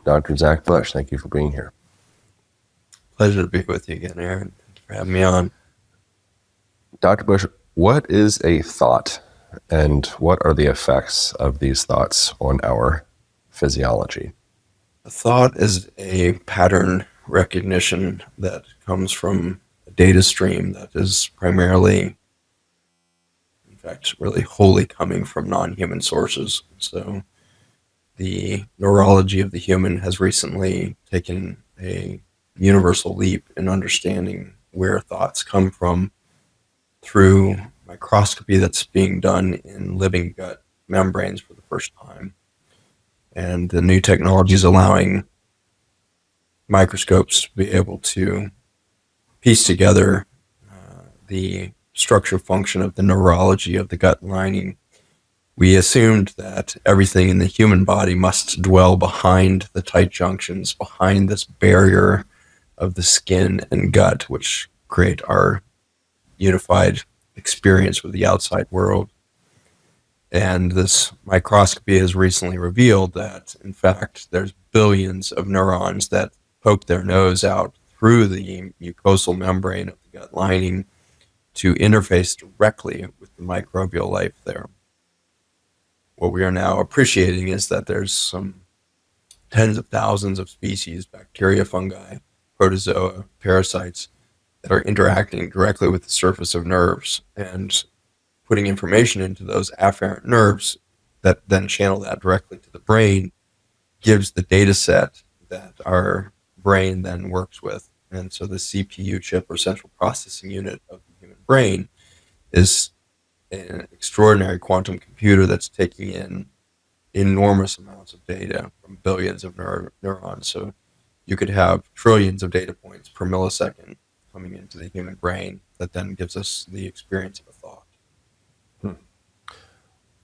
Dr. Zach Bush, thank you for being here. Pleasure to be with you again, Aaron. Thank you for having me on. Dr. Bush, what is a thought and what are the effects of these thoughts on our physiology? A thought is a pattern recognition that comes from a data stream that is primarily, in fact, really wholly coming from non-human sources. So the neurology of the human has recently taken a universal leap in understanding where thoughts come from through microscopy that's being done in living gut membranes for the first time. And the new technology is allowing microscopes to be able to piece together the structure function of the neurology of the gut lining. We assumed that everything in the human body must dwell behind the tight junctions, behind this barrier of the skin and gut, which create our unified experience with the outside world. And this microscopy has recently revealed that, in fact, there's billions of neurons that poke their nose out through the mucosal membrane of the gut lining to interface directly with the microbial life there. What we are now appreciating is that there's some tens of thousands of species, bacteria, fungi, protozoa, parasites, that are interacting directly with the surface of nerves and putting information into those afferent nerves that then channel that directly to the brain gives the data set that our brain then works with. And so the CPU chip, or central processing unit of the human brain, is an extraordinary quantum computer that's taking in enormous amounts of data from billions of neurons. So you could have trillions of data points per millisecond coming into the human brain that then gives us the experience of a thought.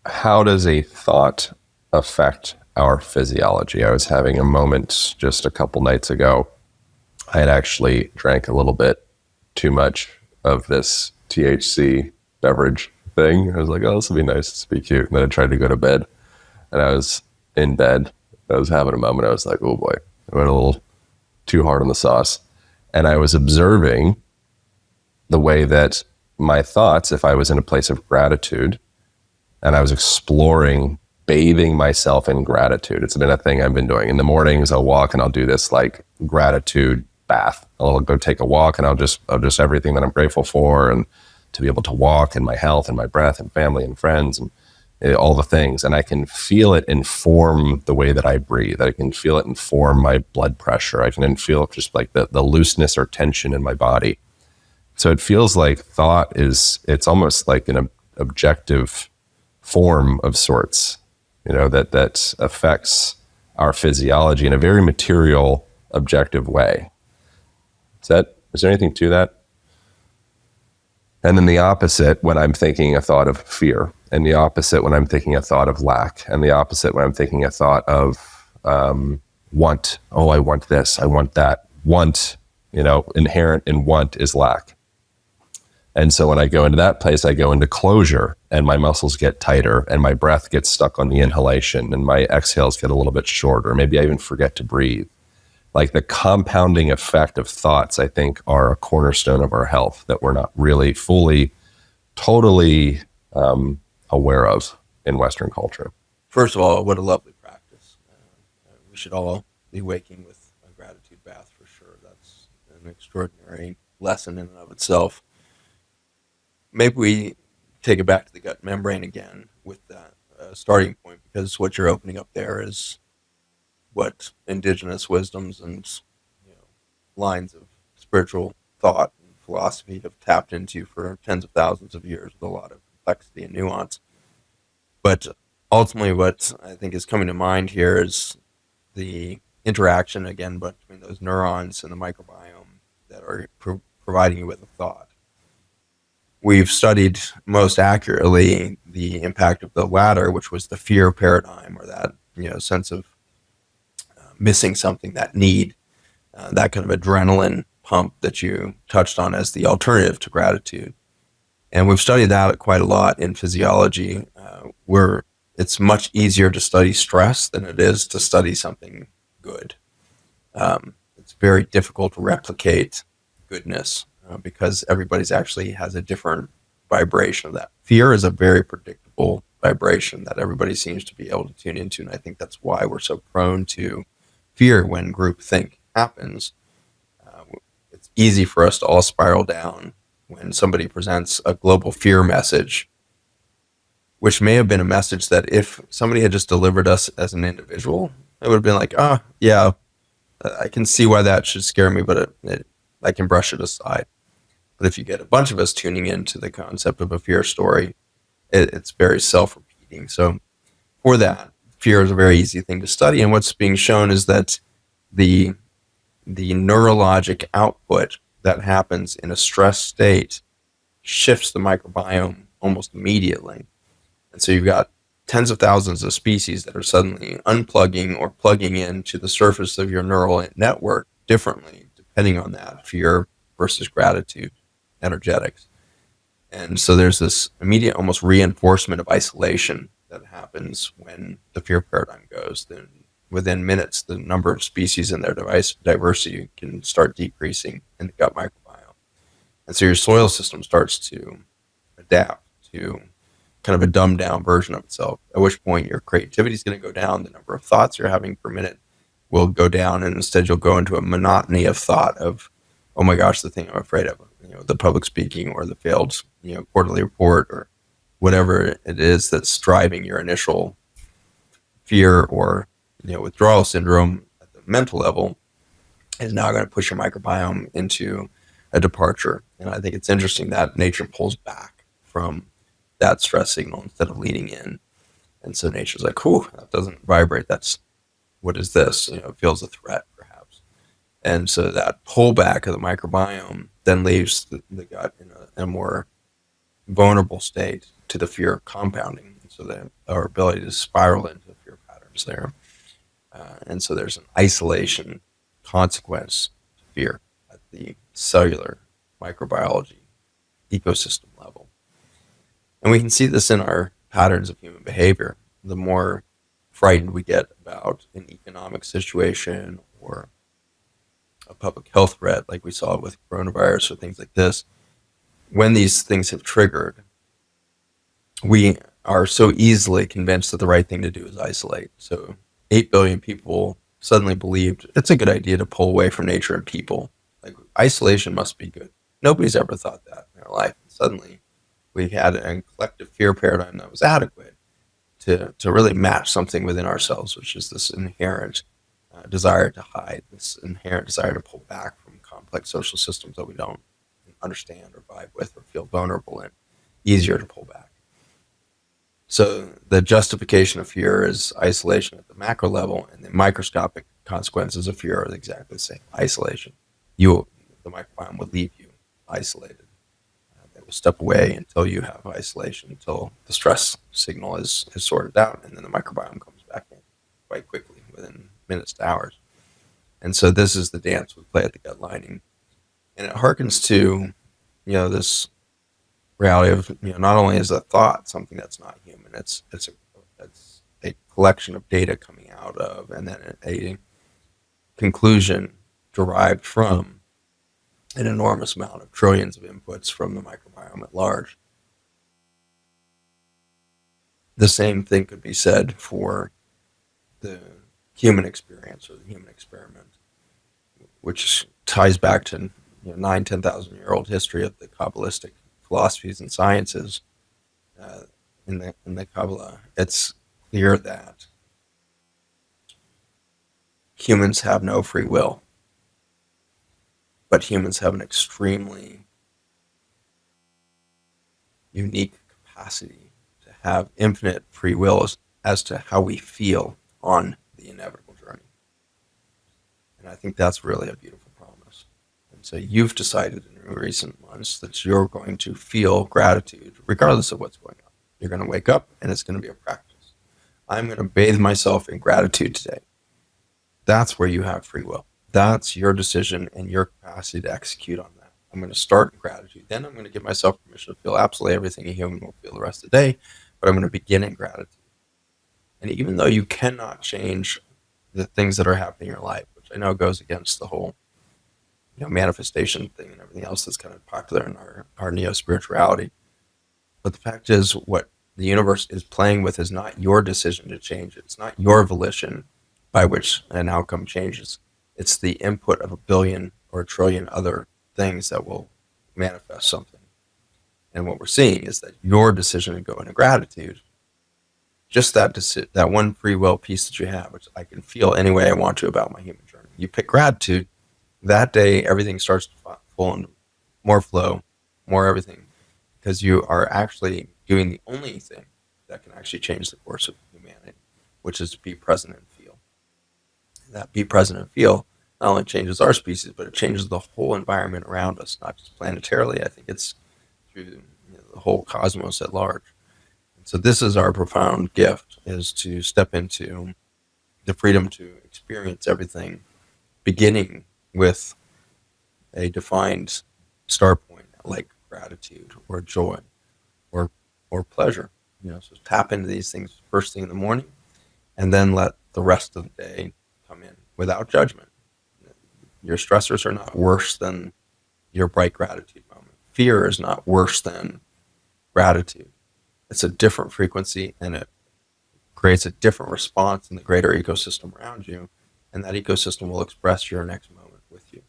How does a thought affect our physiology? I was having a moment just a couple nights ago. I had actually drank a little bit too much of this THC beverage thing. I was like, oh, this will be nice. This will be cute. And then I tried to go to bed. And I was in bed. I was having a moment. I was like, oh boy, I went a little too hard on the sauce. And I was observing the way that my thoughts, if I was in a place of gratitude, and I was exploring bathing myself in gratitude. It's been a thing I've been doing. In the mornings, I'll walk and I'll do this like gratitude bath. I'll go take a walk and I'll just everything that I'm grateful for, and to be able to walk, and my health and my breath and family and friends and all the things. And I can feel it inform the way that I breathe. I can feel it inform my blood pressure. I can feel just like the looseness or tension in my body. So it feels like thought it's almost like an objective form of sorts, that affects our physiology in a very material, objective way. Is there anything to that? And then the opposite when I'm thinking a thought of fear, and the opposite when I'm thinking a thought of lack, and the opposite when I'm thinking a thought of want. Oh, I want this, I want that. Want, inherent in want is lack. And so when I go into that place, I go into closure, and my muscles get tighter, and my breath gets stuck on the inhalation, and my exhales get a little bit shorter. Maybe I even forget to breathe. Like the compounding effect of thoughts, I think, are a cornerstone of our health that we're not really fully, totally aware of in Western culture. First of all, what a lovely practice. We should all be waking with a gratitude bath for sure. That's an extraordinary lesson in and of itself. Maybe we take it back to the gut membrane again with that starting point, because what you're opening up there is what indigenous wisdoms and lines of spiritual thought and philosophy have tapped into for tens of thousands of years with a lot of complexity and nuance. But ultimately, what I think is coming to mind here is the interaction again between those neurons and the microbiome that are providing you with a thought. We've studied most accurately the impact of the latter, which was the fear paradigm, or that sense of missing something, that need, that kind of adrenaline pump that you touched on as the alternative to gratitude. And we've studied that quite a lot in physiology, where it's much easier to study stress than it is to study something good. It's very difficult to replicate goodness because everybody's actually has a different vibration of that. Fear is a very predictable vibration that everybody seems to be able to tune into, and I think that's why we're so prone to fear when groupthink happens. It's easy for us to all spiral down when somebody presents a global fear message, which may have been a message that if somebody had just delivered us as an individual, it would have been like, oh, yeah, I can see why that should scare me, but I can brush it aside. But if you get a bunch of us tuning into the concept of a fear story, it's very self-repeating. So for that, fear is a very easy thing to study. And what's being shown is that the neurologic output that happens in a stress state shifts the microbiome almost immediately. And so you've got tens of thousands of species that are suddenly unplugging or plugging into the surface of your neural network differently, depending on that fear versus gratitude energetics. And so there's this immediate almost reinforcement of isolation that happens when the fear paradigm goes. Then within minutes, the number of species and their diversity can start decreasing in the gut microbiome. And so your soil system starts to adapt to kind of a dumbed down version of itself, at which point your creativity is going to go down. The number of thoughts you're having per minute will go down. And instead you'll go into a monotony of thought of, oh my gosh, the thing I'm afraid of, the public speaking or the failed, quarterly report or whatever it is that's driving your initial fear or, withdrawal syndrome at the mental level is now going to push your microbiome into a departure. And I think it's interesting that nature pulls back from that stress signal instead of leaning in. And so nature's like, whew, that doesn't vibrate. What is this? It feels a threat perhaps. And so that pullback of the microbiome then leaves the gut in a more vulnerable state to the fear of compounding. So that our ability to spiral into fear patterns there. And so there's an isolation consequence to fear at the cellular microbiology ecosystem level. And we can see this in our patterns of human behavior. The more frightened we get about an economic situation or a public health threat, like we saw with coronavirus or things like this, when these things have triggered, we are so easily convinced that the right thing to do is isolate. So 8 billion people suddenly believed it's a good idea to pull away from nature and people. Like isolation must be good. Nobody's ever thought that in their life. And suddenly we had a collective fear paradigm that was adequate to really match something within ourselves, which is this inherent desire to hide, this inherent desire to pull back from complex social systems that we don't understand or vibe with or feel vulnerable in. Easier to pull back. So the justification of fear is isolation at the macro level, and the microscopic consequences of fear are exactly the same. Isolation. The microbiome will leave you isolated. It will step away until you have isolation, until the stress signal is sorted out, and then the microbiome comes back in quite quickly, within minutes to hours. And so this is the dance we play at the gut lining. And it harkens to, this reality of, not only is a thought something that's not human, it's a collection of data coming out of, and then a conclusion derived from an enormous amount of trillions of inputs from the microbiome at large. The same thing could be said for the human experience or the human experiment, which ties back to 10,000-year-old history of the Kabbalistic philosophies and sciences. In the Kabbalah, it's clear that humans have no free will, but humans have an extremely unique capacity to have infinite free will as to how we feel on the inevitable journey. And I think that's really a beautiful promise. And so you've decided in recent months that you're going to feel gratitude regardless of what's going on. You're going to wake up and it's going to be a practice. I'm going to bathe myself in gratitude today. That's where you have free will. That's your decision and your capacity to execute on that. I'm going to start in gratitude. Then I'm going to give myself permission to feel absolutely everything a human will feel the rest of the day, but I'm going to begin in gratitude. And even though you cannot change the things that are happening in your life, which I know goes against the whole, manifestation thing and everything else that's kind of popular in our neo-spirituality. But the fact is, what the universe is playing with is not your decision to change it. It's not your volition by which an outcome changes. It's the input of a billion or a trillion other things that will manifest something. And what we're seeing is that your decision to go into gratitude, just that one free will piece that you have, which I can feel any way I want to about my human journey. You pick gratitude, that day everything starts to fall into more flow, more everything, because you are actually doing the only thing that can actually change the course of humanity, which is to be present and feel. And that be present and feel not only changes our species, but it changes the whole environment around us, not just planetarily. I think it's through the whole cosmos at large. And so this is our profound gift, is to step into the freedom to experience everything, beginning with a defined start point like gratitude or joy or pleasure. So tap into these things first thing in the morning, and then let the rest of the day come in without judgment. Your stressors are not worse than your bright gratitude moment. Fear is not worse than gratitude. It's a different frequency, and it creates a different response in the greater ecosystem around you, and that ecosystem will express your next moment with you.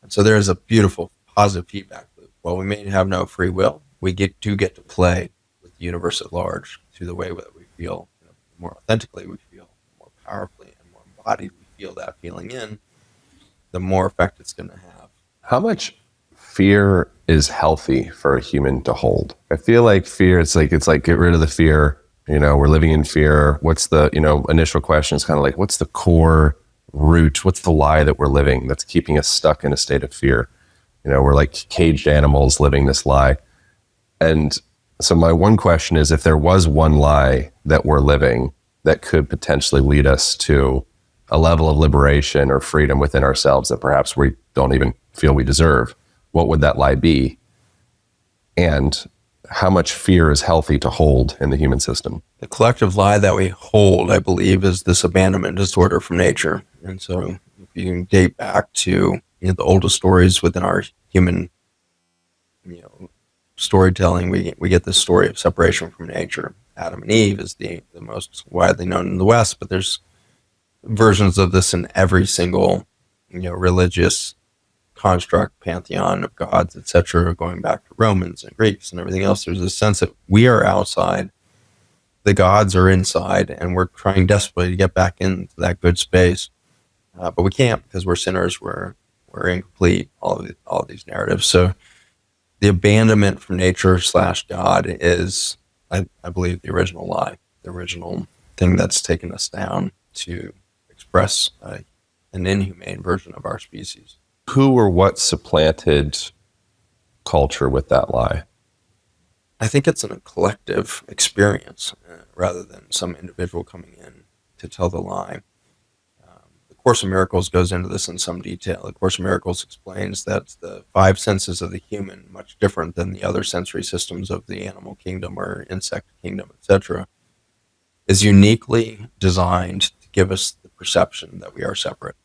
And so there is a beautiful positive feedback loop. While we may have no free will, we get to play with the universe at large through the way that we feel. More authentically we feel, more powerfully and more embodied we feel that feeling in, the more effect it's going to have. How much fear is healthy for a human to hold? I feel like fear, it's like get rid of the fear. We're living in fear. What's the, initial question is kind of like, what's the core root? What's the lie that we're living that's keeping us stuck in a state of fear? We're like caged animals living this lie. And so my one question is, if there was one lie that we're living that could potentially lead us to a level of liberation or freedom within ourselves that perhaps we don't even feel we deserve, what would that lie be? And how much fear is healthy to hold in the human system? The collective lie that we hold, I believe, is this abandonment disorder from nature. And so if you can date back to the oldest stories within our human storytelling, we get this story of separation from nature. Adam and Eve is the most widely known in the West, but there's versions of this in every single religious construct, pantheon of gods, etc., going back to Romans and Greeks and everything else. There's a sense that we are outside, the gods are inside, and we're trying desperately to get back into that good space, but we can't because we're sinners, we're incomplete, all of these narratives. So the abandonment from nature / God is, I believe, the original lie, the original thing that's taken us down to express an inhumane version of our species. Who or what supplanted culture with that lie? I think it's a collective experience rather than some individual coming in to tell the lie. The Course in Miracles goes into this in some detail. The Course in Miracles explains that the 5 senses of the human, much different than the other sensory systems of the animal kingdom or insect kingdom, etc., is uniquely designed to give us the perception that we are separate.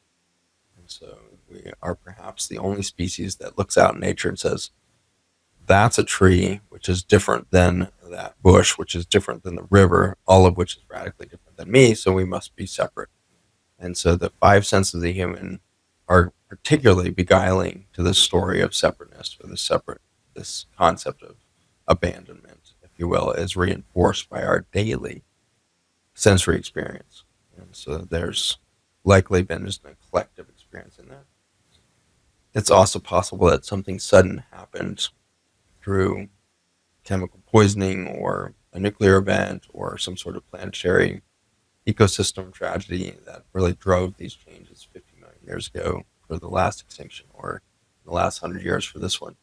And so we are perhaps the only species that looks out in nature and says, that's a tree, which is different than that bush, which is different than the river, all of which is radically different than me, so we must be separate. And so the 5 senses of the human are particularly beguiling to this story of separateness, or this concept of abandonment, if you will, is reinforced by our daily sensory experience. And so there's likely been just a collective experience in that. It's also possible that something sudden happened through chemical poisoning or a nuclear event or some sort of planetary ecosystem tragedy that really drove these changes 50 million years ago for the last extinction, or the last 100 years for this one.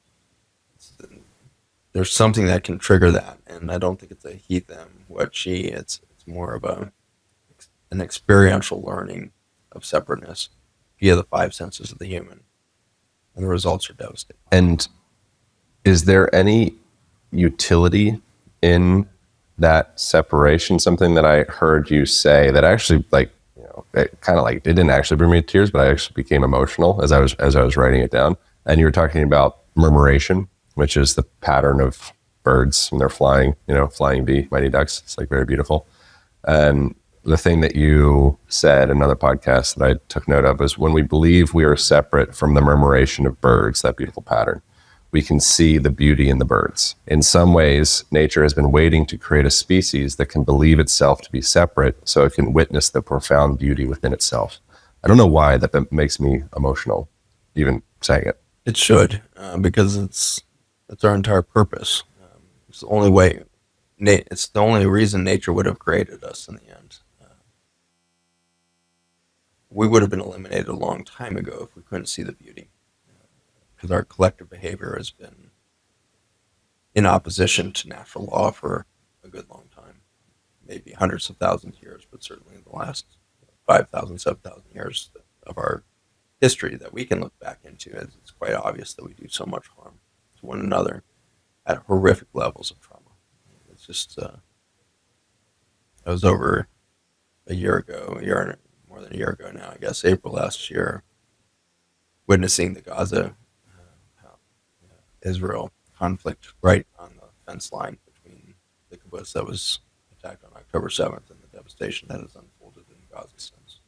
There's something that can trigger that, and I don't think it's a he, them, what, she. It's more of an experiential learning of separateness via the 5 senses of the human, and the results are devastating. And is there any utility in that separation? Something that I heard you say that I actually it kind of like, it didn't actually bring me to tears, but I actually became emotional as I was writing it down. And you were talking about murmuration, which is the pattern of birds when they're flying, flying bee, mighty ducks. It's like very beautiful. And the thing that you said in another podcast that I took note of is when we believe we are separate from the murmuration of birds, that beautiful pattern, we can see the beauty in the birds. In some ways, nature has been waiting to create a species that can believe itself to be separate so it can witness the profound beauty within itself. I don't know why that makes me emotional, even saying it. It should, because it's our entire purpose. It's the only way. It's the only reason nature would have created us in the end. We would have been eliminated a long time ago if we couldn't see the beauty, because our collective behavior has been in opposition to natural law for a good long time, maybe hundreds of thousands of years, but certainly in the last 5,000, 7,000 years of our history that we can look back into, it's quite obvious that we do so much harm to one another at horrific levels of trauma. It's just, I was over more than a year ago now, I guess, April last year, witnessing the Gaza Israel conflict right on the fence line between the kibbutz that was attacked on October 7th and the devastation that has unfolded in Gaza since.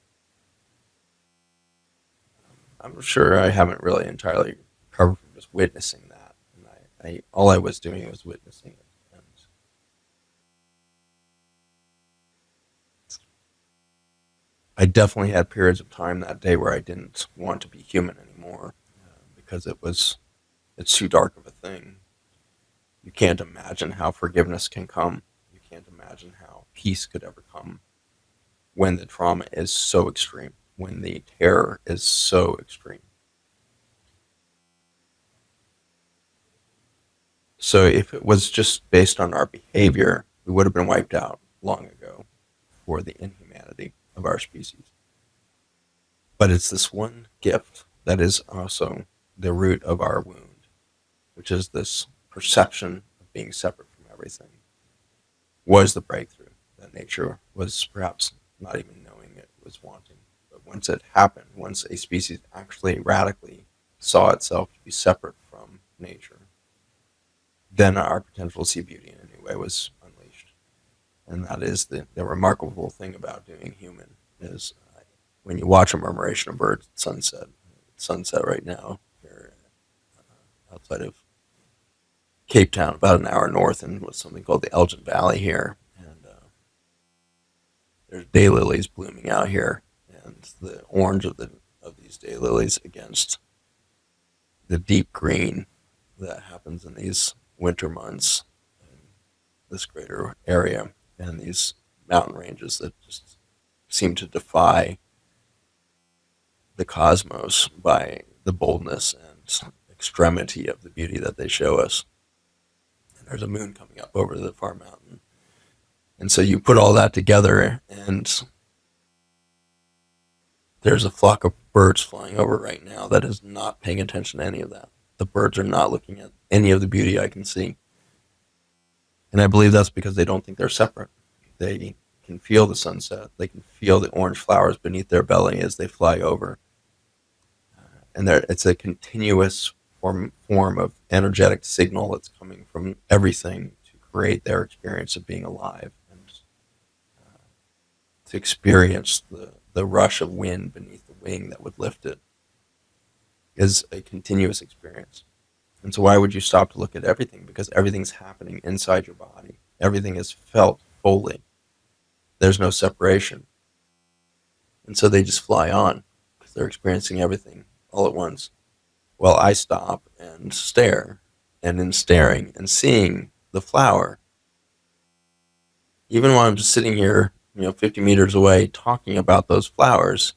I'm sure I haven't really entirely recovered from just witnessing that. And all I was doing was witnessing it. And I definitely had periods of time that day where I didn't want to be human anymore because it's too dark of a thing. You can't imagine how forgiveness can come. You can't imagine how peace could ever come when the trauma is so extreme, when the terror is so extreme. So if it was just based on our behavior, we would have been wiped out long ago for the inhumanity of our species. But it's this one gift that is also the root of our wound, which is this perception of being separate from everything, was the breakthrough that nature was perhaps not even knowing it was wanting. But once it happened, once a species actually radically saw itself to be separate from nature, then our potential to see beauty in a new way was unleashed. And that is the remarkable thing about doing human is when you watch a murmuration of birds at sunset right now here outside of Cape Town, about an hour north, and what's something called the Elgin Valley here. And there's daylilies blooming out here, and the orange of these daylilies against the deep green that happens in these winter months in this greater area, and these mountain ranges that just seem to defy the cosmos by the boldness and extremity of the beauty that they show us. And there's a moon coming up over the far mountain. And so you put all that together, and there's a flock of birds flying over right now that is not paying attention to any of that. The birds are not looking at any of the beauty I can see. And I believe that's because they don't think they're separate. They can feel the sunset. They can feel the orange flowers beneath their belly as they fly over. And it's a continuous form of energetic signal that's coming from everything to create their experience of being alive and to experience the rush of wind beneath the wing that would lift it is a continuous experience. And so why would you stop to look at everything? Because everything's happening inside your body. Everything is felt fully. There's no separation. And so they just fly on because they're experiencing everything all at once. Well, I stop and stare, and in staring and seeing the flower, even while I'm just sitting here, 50 meters away talking about those flowers,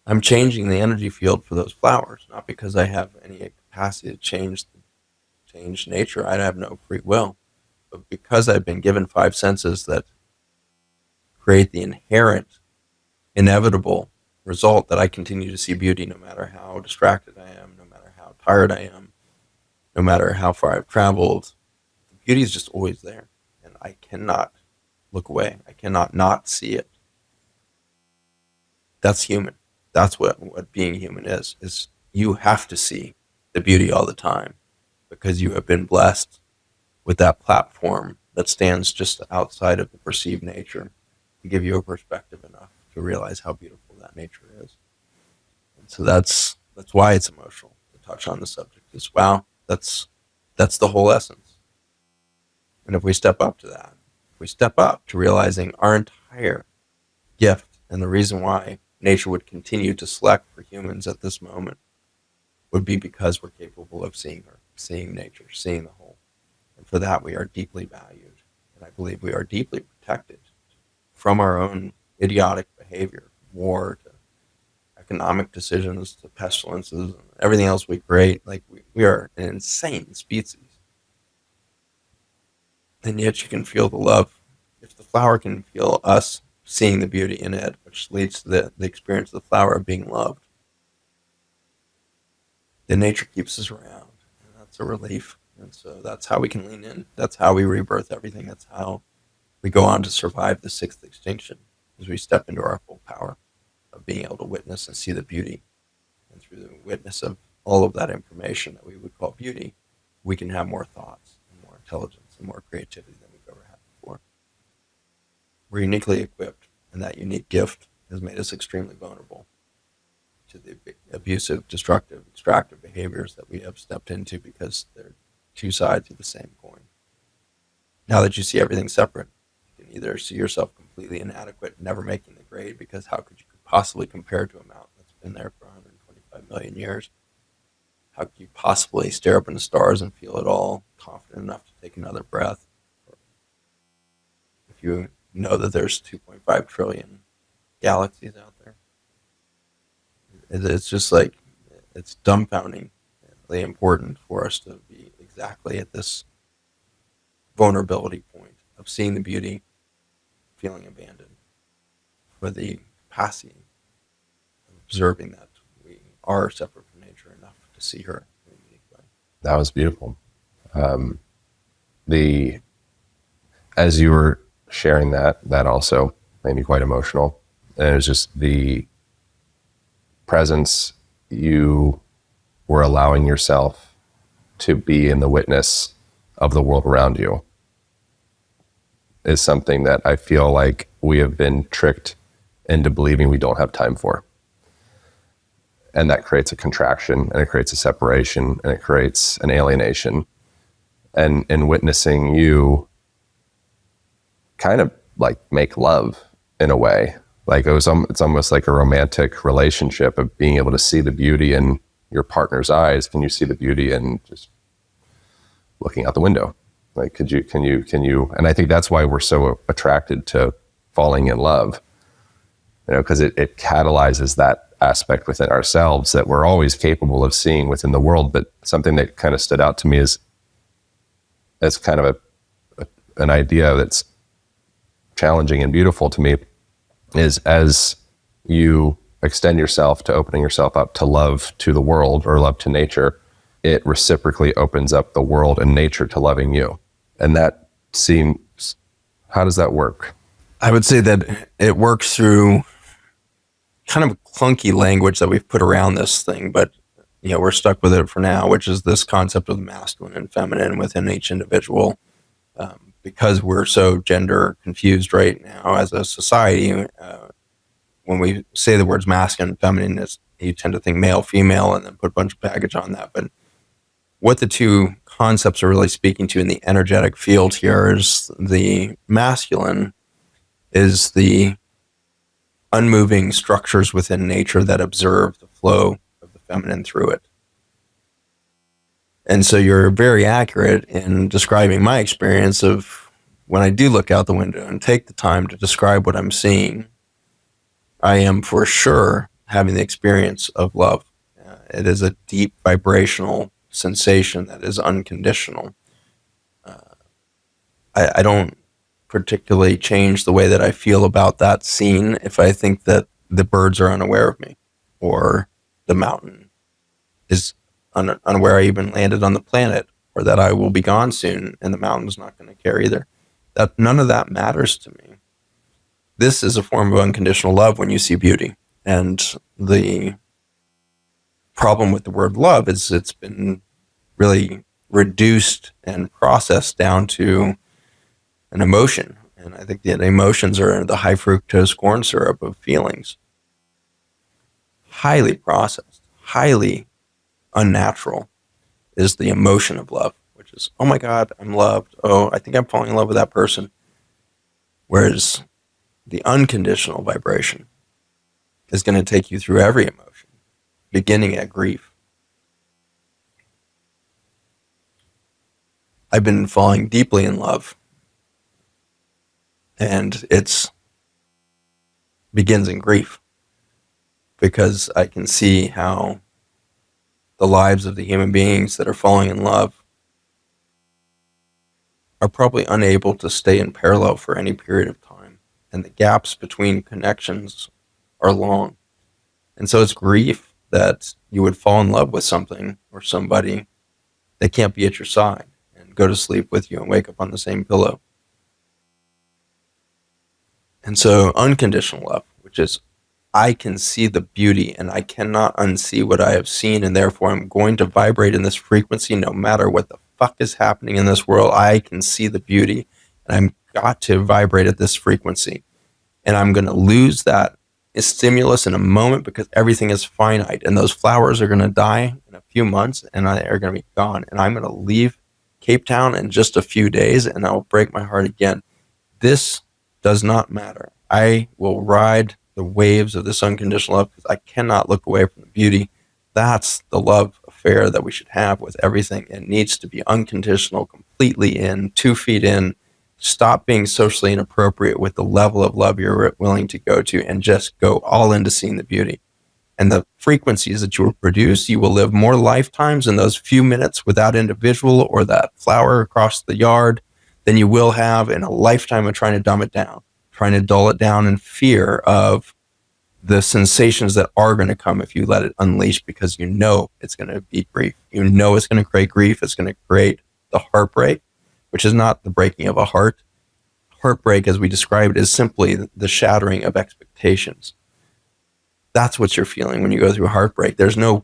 I'm changing the energy field for those flowers, not because I have any capacity to change nature. I have no free will, but because I've been given five senses that create the inherent, inevitable result that I continue to see beauty no matter how distracted I am, no matter how tired I am, no matter how far I've traveled. The beauty is just always there, and I cannot look away. I cannot not see it. That's human. That's what being human is you have to see the beauty all the time because you have been blessed with that platform that stands just outside of the perceived nature to give you a perspective enough to realize how beautiful that nature is. And so that's why it's emotional to touch on the subject is wow, that's the whole essence. And if we step up to that, if we step up to realizing our entire gift and the reason why nature would continue to select for humans at this moment would be because we're capable of seeing her, seeing nature, seeing the whole. And for that, we are deeply valued. And I believe we are deeply protected from our own idiotic behavior, war to economic decisions to pestilences and everything else we create. Like we are an insane species. And yet you can feel the love. If the flower can feel us seeing the beauty in it, which leads to the experience of the flower of being loved, then nature keeps us around. And that's a relief. And so that's how we can lean in. That's how we rebirth everything. That's how we go on to survive the sixth extinction, as we step into our full power of being able to witness and see the beauty. And through the witness of all of that information that we would call beauty, we can have more thoughts and more intelligence and more creativity than we've ever had before. We're uniquely equipped, and that unique gift has made us extremely vulnerable to the abusive, destructive, extractive behaviors that we have stepped into because they're two sides of the same coin. Now that you see everything separate, you can either see yourself completely inadequate, never making the grade, because how could you possibly compare to a mountain that's been there for 125 million years? How could you possibly stare up in the stars and feel it all, confident enough to take another breath? If you know that there's 2.5 trillion galaxies out there, it's just like, it's dumbfoundingly important for us to be exactly at this vulnerability point of seeing the beauty, feeling abandoned, for the capacity of observing that we are separate from nature enough to see her in a unique way. That was beautiful. The as you were sharing that also made me quite emotional. And it was just the presence you were allowing yourself to be in the witness of the world around you is something that I feel like we have been tricked into believing we don't have time for. And that creates a contraction, and it creates a separation, and it creates an alienation. And in witnessing you kind of like make love in a way, like it's almost like a romantic relationship of being able to see the beauty in your partner's eyes. Can you see the beauty in just looking out the window? Like, can you, and I think that's why we're so attracted to falling in love, because it catalyzes that aspect within ourselves that we're always capable of seeing within the world. But something that kind of stood out to me is as kind of an idea that's challenging and beautiful to me is as you extend yourself to opening yourself up to love to the world or love to nature, it reciprocally opens up the world and nature to loving you. And that seems, how does that work? I would say that it works through kind of clunky language that we've put around this thing, but we're stuck with it for now, which is this concept of the masculine and feminine within each individual. Because we're so gender confused right now as a society, when we say the words masculine and feminine, you tend to think male, female, and then put a bunch of baggage on that. But what the two concepts are really speaking to in the energetic field here is the masculine is the unmoving structures within nature that observe the flow of the feminine through it. And so you're very accurate in describing my experience of when I do look out the window and take the time to describe what I'm seeing, I am for sure having the experience of love. It is a deep vibrational sensation that is unconditional. I don't particularly change the way that I feel about that scene if I think that the birds are unaware of me or the mountain is unaware I even landed on the planet, or that I will be gone soon and the mountain's not going to care either. That none of that matters to me. This is a form of unconditional love when you see beauty. And the problem with the word love is it's been really reduced and processed down to an emotion. And I think that emotions are the high fructose corn syrup of feelings. Highly processed, highly unnatural is the emotion of love, which is, oh my God, I'm loved. Oh, I think I'm falling in love with that person. Whereas the unconditional vibration is going to take you through every emotion, beginning at grief. I've been falling deeply in love, and it begins in grief because I can see how the lives of the human beings that are falling in love are probably unable to stay in parallel for any period of time, and the gaps between connections are long. And so it's grief that you would fall in love with something or somebody that can't be at your side and go to sleep with you and wake up on the same pillow. And so unconditional love, which is I can see the beauty and I cannot unsee what I have seen, and therefore I'm going to vibrate in this frequency no matter what the fuck is happening in this world. I can see the beauty and I'm got to vibrate at this frequency. And I'm going to lose that stimulus in a moment because everything is finite, and those flowers are going to die in a few months and they're going to be gone. And I'm going to leave Cape Town in just a few days and I'll break my heart again. This does not matter. I will ride the waves of this unconditional love because I cannot look away from the beauty. That's the love affair that we should have with everything. It needs to be unconditional, completely in, 2 feet in. Stop being socially inappropriate with the level of love you're willing to go to and just go all into seeing the beauty. And the frequencies that you will produce, you will live more lifetimes in those few minutes with that individual or that flower across the yard than you will have in a lifetime of trying to dumb it down, trying to dull it down in fear of the sensations that are going to come if you let it unleash, because you know it's going to be grief. You know it's going to create grief. It's going to create the heartbreak, which is not the breaking of a heart. Heartbreak, as we described, is simply the shattering of expectations. That's what you're feeling when you go through heartbreak. There's no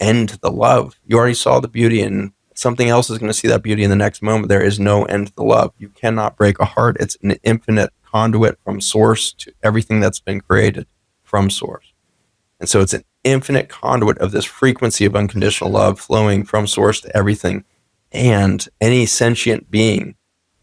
end to the love. You already saw the beauty, and something else is going to see that beauty in the next moment. There is no end to the love. You cannot break a heart. It's an infinite conduit from source to everything that's been created from source. And so it's an infinite conduit of this frequency of unconditional love flowing from source to everything. And any sentient being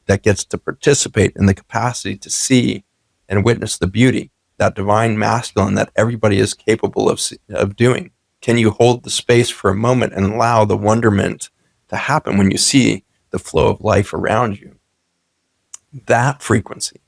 that gets to participate in the capacity to see and witness the beauty, that divine masculine that everybody is capable of doing. Can you hold the space for a moment and allow the wonderment to happen when you see the flow of life around you? That frequency,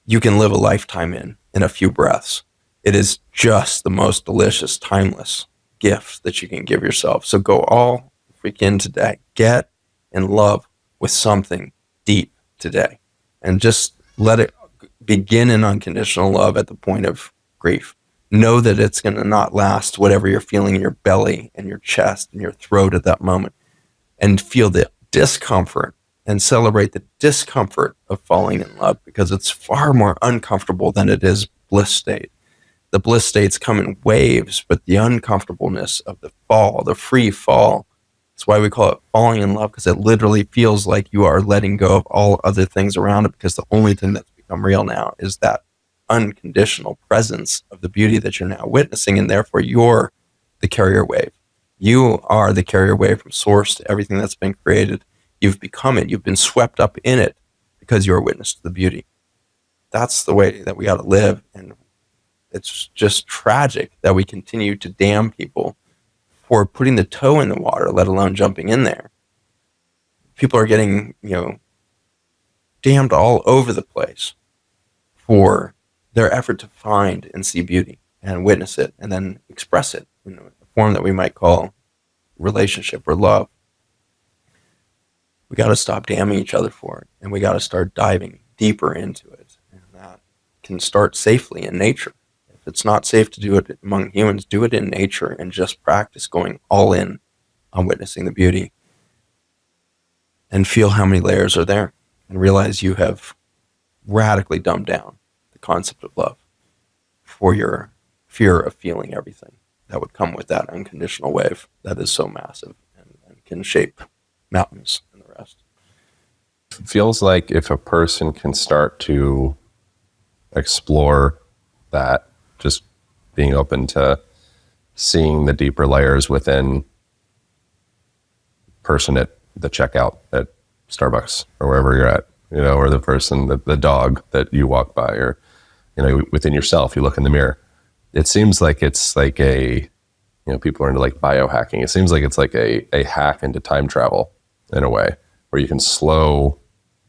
you can live a lifetime in a few breaths. It is just the most delicious, timeless gift that you can give yourself. So go all freak in today. Get in love with something deep today, and just let it begin in unconditional love at the point of grief. Know that it's going to not last whatever you're feeling in your belly and your chest and your throat at that moment, and feel the discomfort and celebrate the discomfort of falling in love, because it's far more uncomfortable than it is bliss state. The bliss states come in waves, but the uncomfortableness of the fall, the free fall, that's why we call it falling in love, because it literally feels like you are letting go of all other things around it, because the only thing that's become real now is that unconditional presence of the beauty that you're now witnessing, and therefore you're the carrier wave. You are the carrier wave from source to everything that's been created. You've become it. You've been swept up in it because you're a witness to the beauty. That's the way that we got to live, and it's just tragic that we continue to damn people for putting the toe in the water, let alone jumping in there. People are getting, damned all over the place for their effort to find and see beauty and witness it and then express it in a form that we might call relationship or love. We got to stop damning each other for it, and we got to start diving deeper into it. And that can start safely in nature. If it's not safe to do it among humans, do it in nature and just practice going all in on witnessing the beauty, and feel how many layers are there, and realize you have radically dumbed down the concept of love for your fear of feeling everything that would come with that unconditional wave that is so massive and can shape mountains and the rest. It feels like if a person can start to explore that, just being open to seeing the deeper layers within person at the checkout at Starbucks or wherever you're at, or the person, the dog that you walk by, or, within yourself, you look in the mirror. It seems like it's like people are into like biohacking. It seems like it's like a hack into time travel in a way where you can slow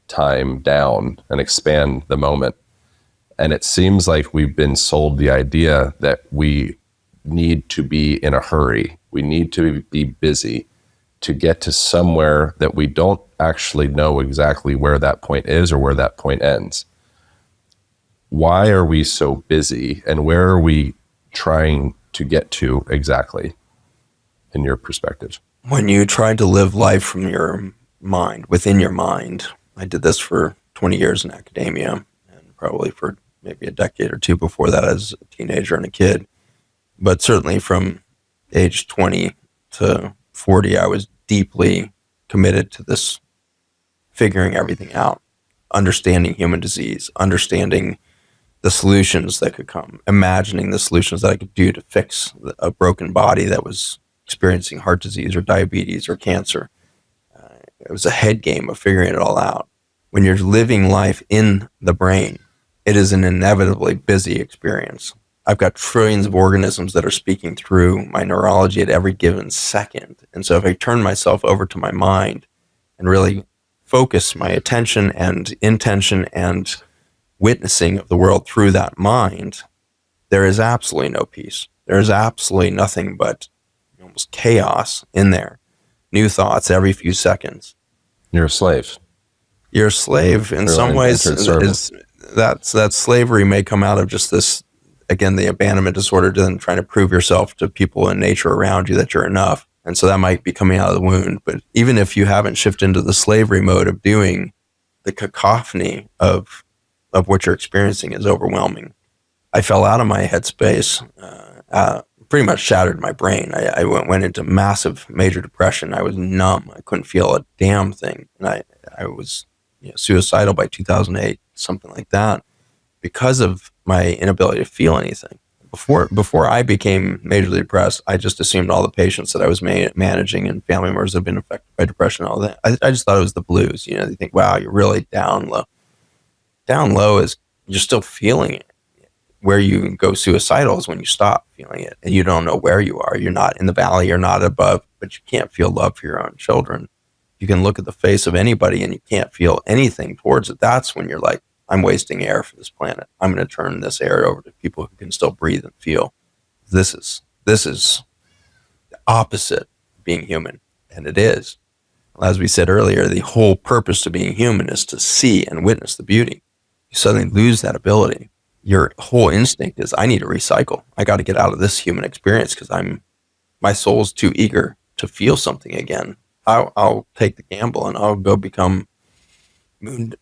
time down and expand the moment. And it seems like we've been sold the idea that we need to be in a hurry. We need to be busy to get to somewhere that we don't actually know exactly where that point is or where that point ends. Why are we so busy, and where are we trying to get to exactly, in your perspective? When you try to live life from your mind, within your mind, I did this for 20 years in academia, and probably for maybe a decade or two before that as a teenager and a kid. But certainly from age 20 to 40, I was deeply committed to this figuring everything out, understanding human disease, understanding the solutions that could come, imagining the solutions that I could do to fix a broken body that was experiencing heart disease or diabetes or cancer. It was a head game of figuring it all out. When you're living life in the brain, it is an inevitably busy experience. I've got trillions of organisms that are speaking through my neurology at every given second. And so if I turn myself over to my mind and really focus my attention and intention and witnessing of the world through that mind, there is absolutely no peace. There is absolutely nothing but almost chaos in there. New thoughts every few seconds. You're a slave. You're a slave in some ways. That slavery may come out of just this, again, the abandonment disorder, then trying to prove yourself to people in nature around you that you're enough. And so that might be coming out of the wound. But even if you haven't shifted into the slavery mode of doing, the cacophony of what you're experiencing is overwhelming. I fell out of my headspace, pretty much shattered my brain. I went into massive major depression. I was numb. I couldn't feel a damn thing. And I was suicidal by 2008, something like that, because of my inability to feel anything. Before I became majorly depressed, I just assumed all the patients that I was managing and family members have been affected by depression and all that. I just thought it was the blues. They think, wow, you're really down low. Down low is you're still feeling it. Where you go suicidal is when you stop feeling it and you don't know where you are. You're not in the valley, you're not above, but you can't feel love for your own children. You can look at the face of anybody and you can't feel anything towards it. That's when you're like, I'm wasting air for this planet. I'm going to turn this air over to people who can still breathe and feel. This is the opposite of being human, and it is. As we said earlier, the whole purpose of being human is to see and witness the beauty. You suddenly lose that ability. Your whole instinct is, I need to recycle. I got to get out of this human experience because my soul's too eager to feel something again. I'll take the gamble and I'll go become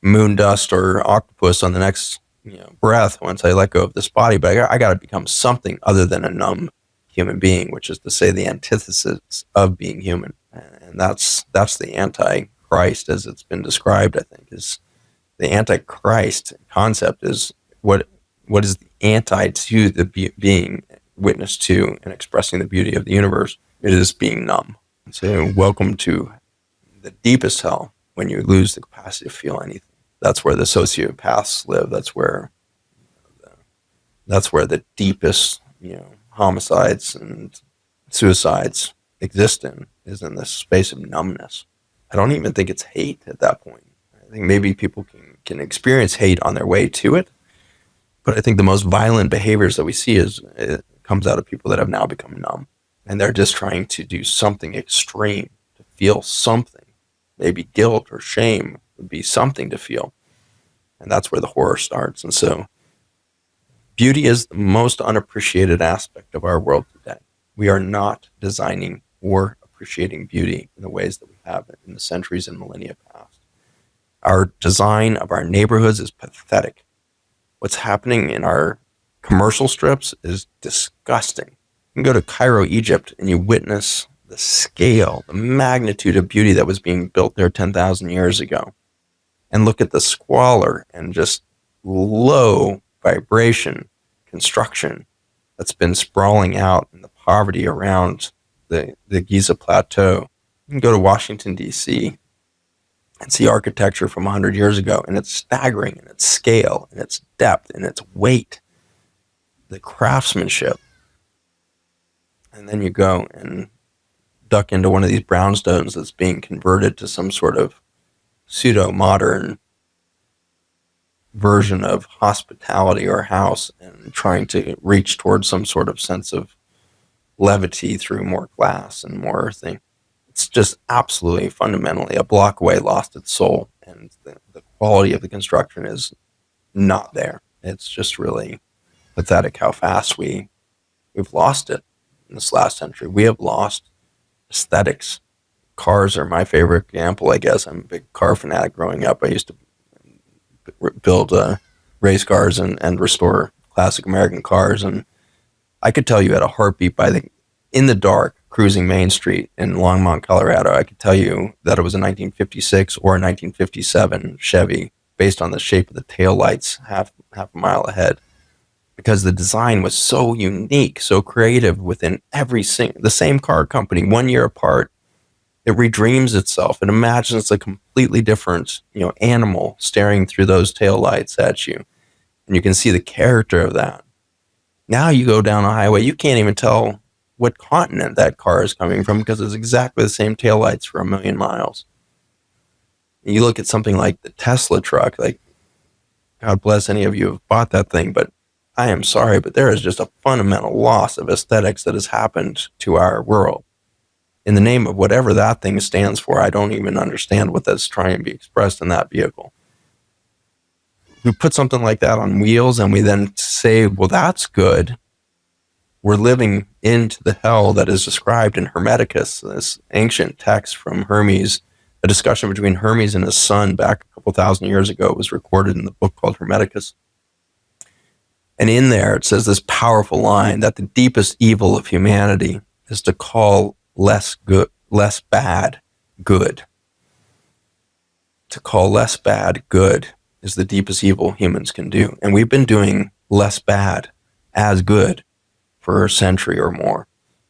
moon dust or octopus on the next breath once I let go of this body. But I got to become something other than a numb human being, which is to say the antithesis of being human. And that's the anti-Christ as it's been described, I think, is the anti-Christ concept is what is the anti to the being witness to and expressing the beauty of the universe. It is being numb. So welcome to the deepest hell when you lose the capacity to feel anything. That's where the sociopaths live. That's where the deepest homicides and suicides exist is in this space of numbness. I don't even think it's hate at that point. I think maybe people can experience hate on their way to it, but I think the most violent behaviors that we see it comes out of people that have now become numb, and they're just trying to do something extreme to feel something. Maybe guilt or shame would be something to feel, and that's where the horror starts. And so beauty is the most unappreciated aspect of our world today. We are not designing or appreciating beauty in the ways that we have in the centuries and millennia past. Our design of our neighborhoods is pathetic. What's happening in our commercial strips is disgusting. You can go to Cairo, Egypt, and you witness the scale, the magnitude of beauty that was being built there 10,000 years ago. And look at the squalor and just low vibration construction that's been sprawling out in the poverty around the Giza Plateau. You can go to Washington, D.C., and see architecture from 100 years ago, and it's staggering in its scale, and its depth, and its weight, the craftsmanship. And then you go and duck into one of these brownstones that's being converted to some sort of pseudo-modern version of hospitality or house, and trying to reach towards some sort of sense of levity through more glass and more thing. It's just absolutely fundamentally a block away lost its soul, and the quality of the construction is not there. It's just really pathetic how fast we've lost it in this last century. We have lost aesthetics. Cars are my favorite example, I guess. I'm a big car fanatic growing up. I used to build race cars and restore classic American cars, and I could tell you at a heartbeat in the dark, cruising Main Street in Longmont, Colorado, I could tell you that it was a 1956 or a 1957 Chevy based on the shape of the taillights half a mile ahead, because the design was so unique, so creative within the same car company, 1 year apart. It redreams itself. It imagines a completely different, animal staring through those taillights at you. And you can see the character of that. Now you go down a highway, you can't even tell what continent that car is coming from, because it's exactly the same taillights for 1 million miles. And you look at something like the Tesla truck, like, God bless any of you who have bought that thing, but I am sorry, but there is just a fundamental loss of aesthetics that has happened to our world. In the name of whatever that thing stands for, I don't even understand what that's trying to be expressed in that vehicle. We put something like that on wheels and we then say, well, that's good. We're living into the hell that is described in Hermeticus, this ancient text from Hermes. A discussion between Hermes and his son back a couple thousand years ago was recorded in the book called Hermeticus. And in there, it says this powerful line that the deepest evil of humanity is to call less bad good. To call less bad good is the deepest evil humans can do. And we've been doing less bad as good for a century or more.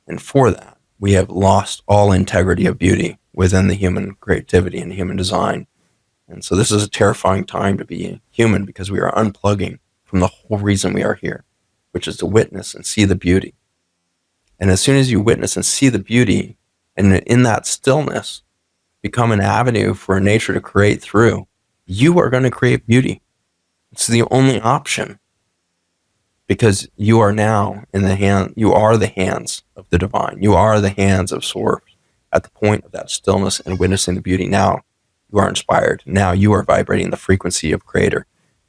And for that, we have lost all integrity of beauty within the human creativity and human design. And so this is a terrifying time to be human, because we are unplugging from the whole reason we are here, which is to witness and see the beauty. And as soon as you witness and see the beauty, and in that stillness become an avenue for nature to create through, you are going to create beauty. It's the only option, because you are now you are the hands of the divine. You are the hands of source at the point of that stillness and witnessing the beauty. Now you are inspired. Now you are vibrating the frequency of creator,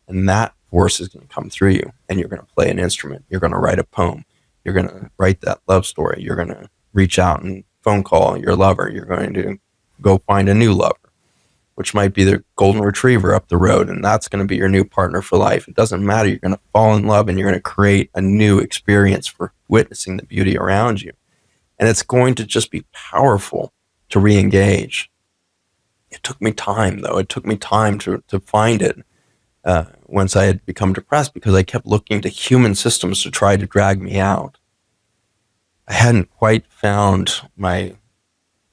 and that force is going to come through you, and you're going to play an instrument. You're going to write a poem. You're going to write that love story. You're going to reach out and phone call your lover. You're going to go find a new lover, which might be the golden retriever up the road, and that's going to be your new partner for life. It doesn't matter. You're going to fall in love, and you're going to create a new experience for witnessing the beauty around you. And it's going to just be powerful to re-engage. It took me time, though. It took me time to find it once I had become depressed, because I kept looking to human systems to try to drag me out. I hadn't quite found my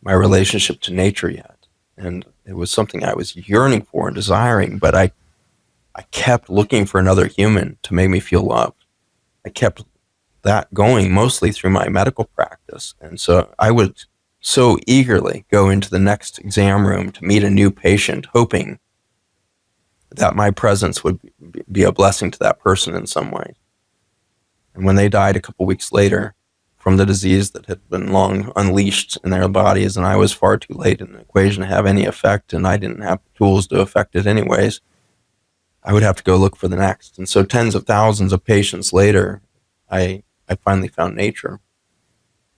relationship to nature yet. And it was something I was yearning for and desiring, but I kept looking for another human to make me feel loved. I kept that going mostly through my medical practice. And so I would so eagerly go into the next exam room to meet a new patient, hoping that my presence would be a blessing to that person in some way. And when they died a couple weeks later from the disease that had been long unleashed in their bodies, and I was far too late in the equation to have any effect, and I didn't have tools to affect it anyways, I would have to go look for the next. And so tens of thousands of patients later, I finally found nature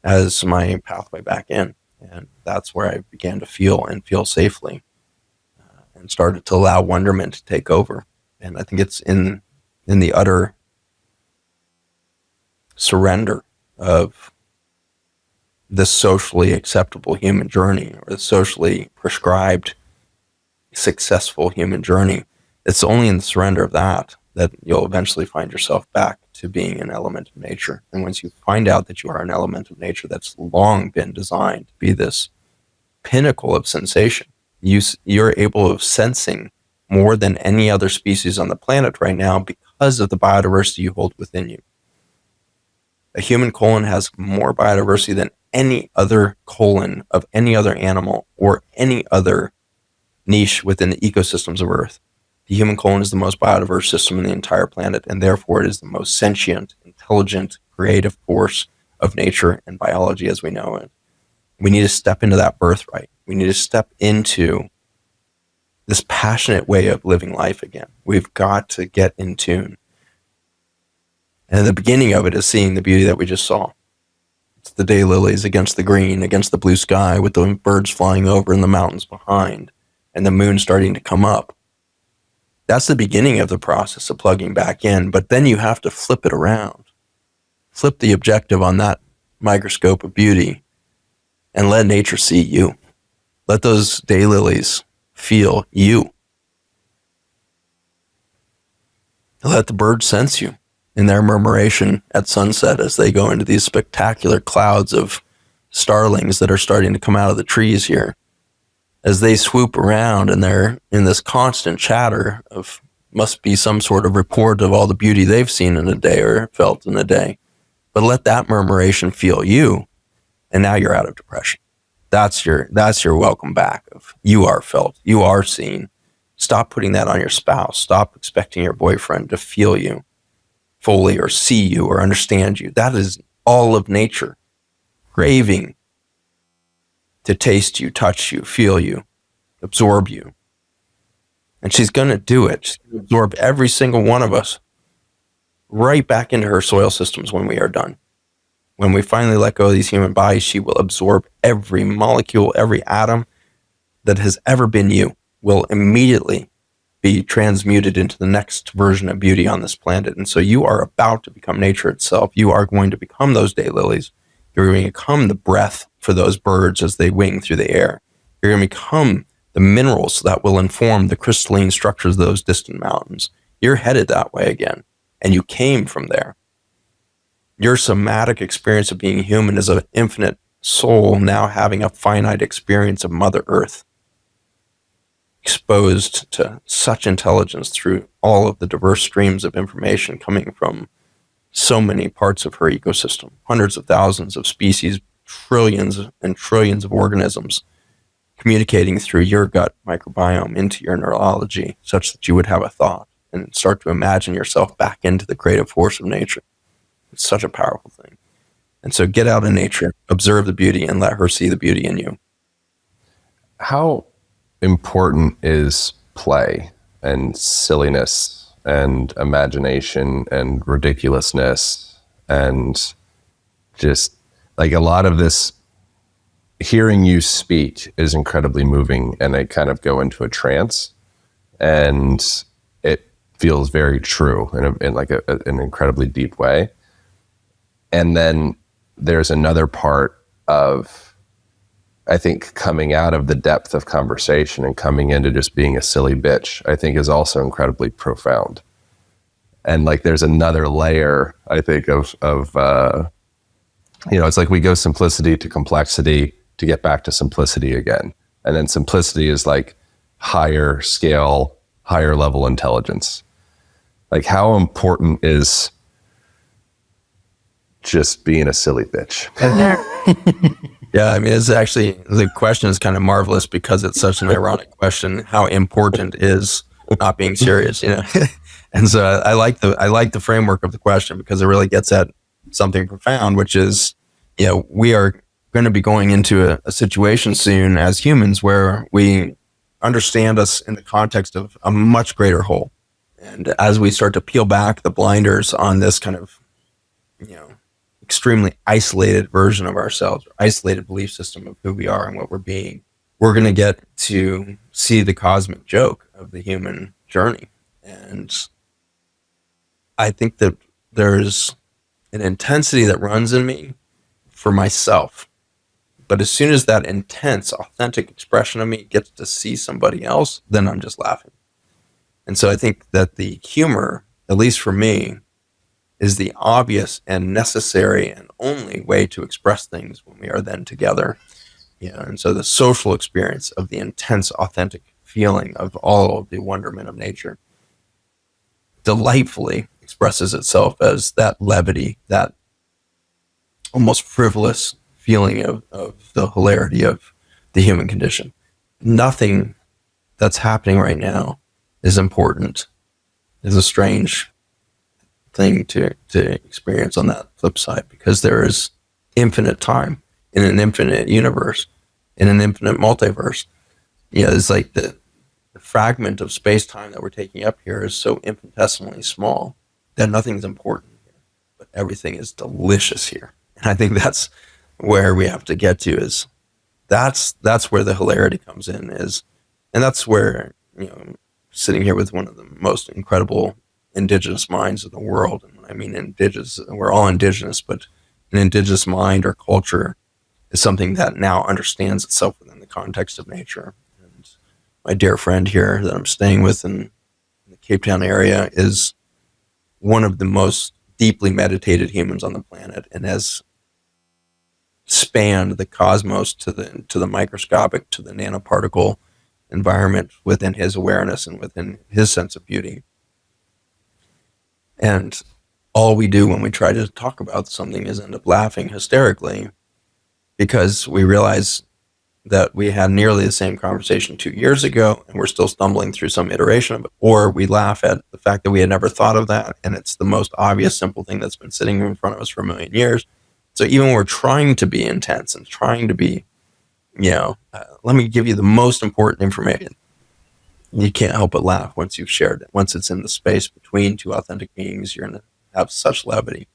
as my pathway back in. And that's where I began to feel safely, and started to allow wonderment to take over. And I think it's in the utter surrender of the socially acceptable human journey or the socially prescribed successful human journey. It's only in the surrender of that you'll eventually find yourself back to being an element of nature. And once you find out that you are an element of nature that's long been designed to be this pinnacle of sensation, you're able of sensing more than any other species on the planet right now because of the biodiversity you hold within you. A human colon has more biodiversity than any other colon of any other animal or any other niche within the ecosystems of Earth. The human colon is the most biodiverse system in the entire planet, and therefore it is the most sentient, intelligent, creative force of nature and biology as we know it. We need to step into that birthright. We need to step into this passionate way of living life again. We've got to get in tune. And the beginning of it is seeing the beauty that we just saw. It's the daylilies against the green, against the blue sky, with the birds flying over and the mountains behind, and the moon starting to come up. That's the beginning of the process of plugging back in, but then you have to flip it around. Flip the objective on that microscope of beauty and let nature see you. Let those daylilies feel you. Let the birds sense you in their murmuration at sunset as they go into these spectacular clouds of starlings that are starting to come out of the trees here. As they swoop around and they're in this constant chatter of must be some sort of report of all the beauty they've seen in a day or felt in a day. But let that murmuration feel you, and now you're out of depression. That's your welcome back of you are felt, you are seen. Stop putting that on your spouse. Stop expecting your boyfriend to feel you fully or see you or understand you. That is all of nature craving to taste you, touch you, feel you, absorb you. And she's going to do it. She's going to absorb every single one of us right back into her soil systems when we are done. When we finally let go of these human bodies, she will absorb every molecule, every atom that has ever been you, will immediately be transmuted into the next version of beauty on this planet. And so you are about to become nature itself. You are going to become those daylilies. You're going to become the breath for those birds as they wing through the air. You're going to become the minerals that will inform the crystalline structures of those distant mountains. You're headed that way again, and you came from there. Your somatic experience of being human is an infinite soul now having a finite experience of Mother Earth, exposed to such intelligence through all of the diverse streams of information coming from so many parts of her ecosystem, hundreds of thousands of species, trillions and trillions of organisms communicating through your gut microbiome into your neurology such that you would have a thought and start to imagine yourself back into the creative force of nature. It's such a powerful thing. And so get out in nature, observe the beauty, and let her see the beauty in you. How important is play and silliness and imagination and ridiculousness and just like a lot of this? Hearing you speak is incredibly moving, and I kind of go into a trance, and it feels very true in like an incredibly deep way. And then there's another part of, I think, coming out of the depth of conversation and coming into just being a silly bitch, I think is also incredibly profound. And like, there's another layer, I think, of it's like we go simplicity to complexity to get back to simplicity again. And then simplicity is like higher scale, higher level intelligence. Like, how important is just being a silly bitch? Yeah, I mean, it's actually, the question is kind of marvelous because it's such an ironic question. How important is not being serious, And so I like the framework of the question because it really gets at something profound, which is, we are going to be going into a situation soon as humans where we understand us in the context of a much greater whole. And as we start to peel back the blinders on this kind of, extremely isolated version of ourselves, or isolated belief system of who we are and what we're being, we're going to get to see the cosmic joke of the human journey. And I think that there's an intensity that runs in me for myself. But as soon as that intense, authentic expression of me gets to see somebody else, then I'm just laughing. And so I think that the humor, at least for me, is the obvious and necessary and only way to express things when we are then together. And so the social experience of the intense, authentic feeling of all of the wonderment of nature delightfully expresses itself as that levity, that almost frivolous feeling of the hilarity of the human condition. Nothing that's happening right now is important. Is a strange thing to experience on that flip side, because there is infinite time in an infinite universe, in an infinite multiverse. It's like the fragment of space-time that we're taking up here is so infinitesimally small that nothing's important here, but everything is delicious here. And I think that's where we have to get to, is that's where the hilarity comes in, and that's where, sitting here with one of the most incredible indigenous minds in the world. And when I mean indigenous, we're all indigenous, but an indigenous mind or culture is something that now understands itself within the context of nature. And my dear friend here that I'm staying with in the Cape Town area is one of the most deeply meditated humans on the planet, and has spanned the cosmos to the microscopic, to the nanoparticle environment within his awareness and within his sense of beauty. And all we do when we try to talk about something is end up laughing hysterically, because we realize that we had nearly the same conversation 2 years ago and we're still stumbling through some iteration of it. Or we laugh at the fact that we had never thought of that, and it's the most obvious, simple thing that's been sitting in front of us for a million years. So even when we're trying to be intense and trying to be, let me give you the most important information, you can't help but laugh once you've shared it. Once it's in the space between two authentic beings, you're going to have such levity.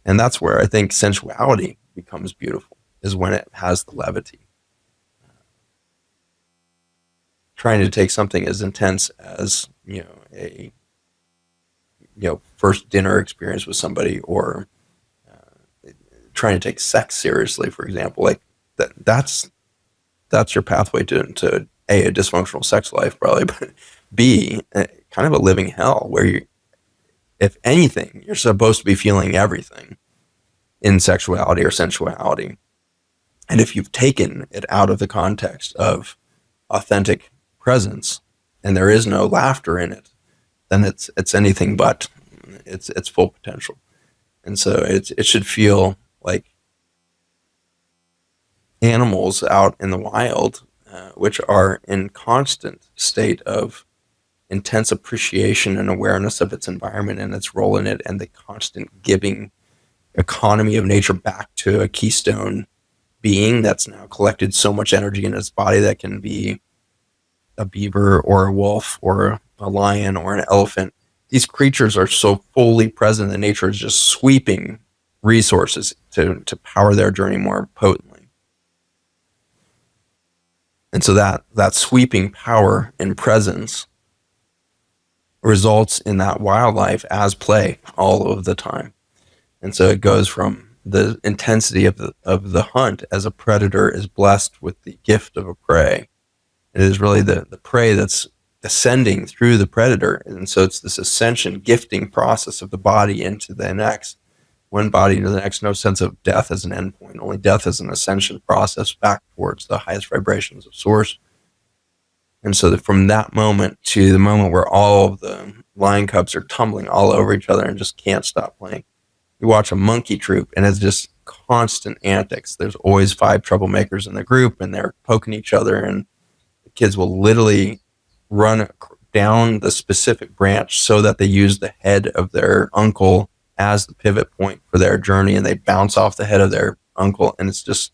And that's where I think sensuality becomes beautiful, is when it has the levity. Trying to take something as intense as, a first dinner experience with somebody, or trying to take sex seriously, for example, like that's your pathway to a dysfunctional sex life, probably, but B, kind of a living hell, where you, if anything, you're supposed to be feeling everything in sexuality or sensuality. And if you've taken it out of the context of authentic presence and there is no laughter in it, then it's anything but its full potential. And so it should feel like animals out in the wild, which are in constant state of intense appreciation and awareness of its environment and its role in it, and the constant giving economy of nature back to a keystone being that's now collected so much energy in its body that can be a beaver or a wolf or a lion or an elephant. These creatures are so fully present that nature is just sweeping resources to power their journey more potently. And so that sweeping power and presence results in that wildlife as play all of the time. And so it goes from the intensity of the hunt as a predator is blessed with the gift of a prey. It is really the prey that's ascending through the predator. And so it's this ascension, gifting process of the body into the next, one body into the next, no sense of death as an endpoint, only death as an ascension process back towards the highest vibrations of source. And so that from that moment to the moment where all of the lion cubs are tumbling all over each other and just can't stop playing, you watch a monkey troop and it's just constant antics. There's always 5 troublemakers in the group and they're poking each other, and the kids will literally run down the specific branch so that they use the head of their uncle as the pivot point for their journey, and they bounce off the head of their uncle. And it's just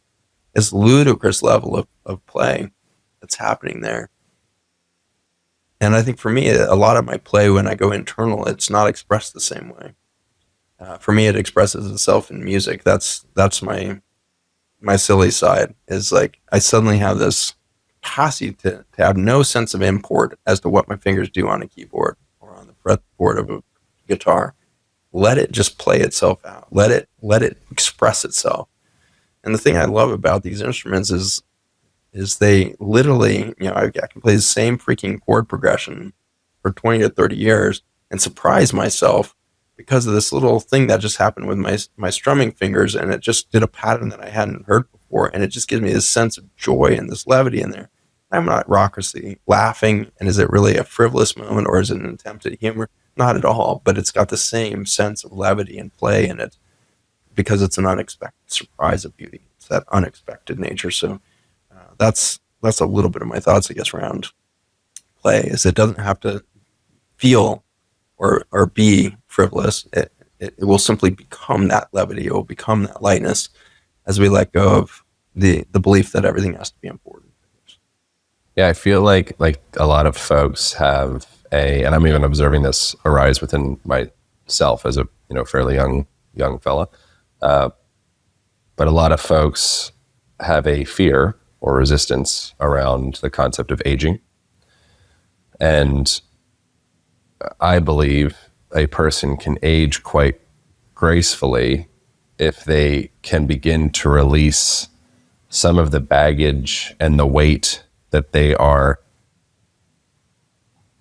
this ludicrous level of play that's happening there. And I think for me, a lot of my play when I go internal, it's not expressed the same way. For me, it expresses itself in music. That's my silly side, is like I suddenly have this capacity to have no sense of import as to what my fingers do on a keyboard or on the fretboard of a guitar. let it just play itself out. Let it express itself. And the thing I love about these instruments is they literally, I can play the same freaking chord progression for 20 to 30 years and surprise myself because of this little thing that just happened with my strumming fingers, and it just did a pattern that I hadn't heard before, and it just gives me this sense of joy and this levity in there. I'm not raucously laughing, and is it really a frivolous moment, or is it an attempt at humor? Not at all, but it's got the same sense of levity and play in it because it's an unexpected surprise of beauty. It's that unexpected nature. So that's a little bit of my thoughts, I guess, around play. Is it doesn't have to feel or be frivolous. It will simply become that levity. It will become that lightness as we let go of the belief that everything has to be important. Yeah, I feel like a lot of folks have and I'm even observing this arise within myself as a fairly young fella, but a lot of folks have a fear or resistance around the concept of aging, and I believe a person can age quite gracefully if they can begin to release some of the baggage and the weight that they are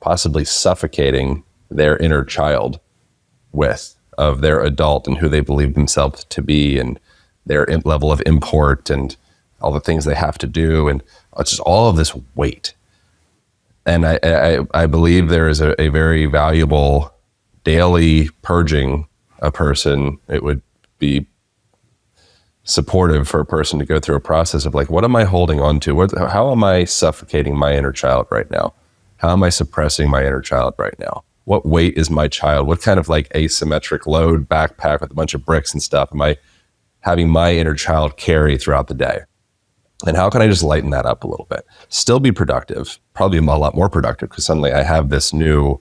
possibly suffocating their inner child with, of their adult and who they believe themselves to be, and their level of import and all the things they have to do, and it's just all of this weight. And I believe there is a very valuable daily purging a person. It would be supportive for a person to go through a process of like, what am I holding on to? How am I suffocating my inner child right now? How am I suppressing my inner child right now? What weight is my child? What kind of like asymmetric load backpack with a bunch of bricks and stuff am I having my inner child carry throughout the day? And how can I just lighten that up a little bit? Still be productive, probably a lot more productive, because suddenly I have this new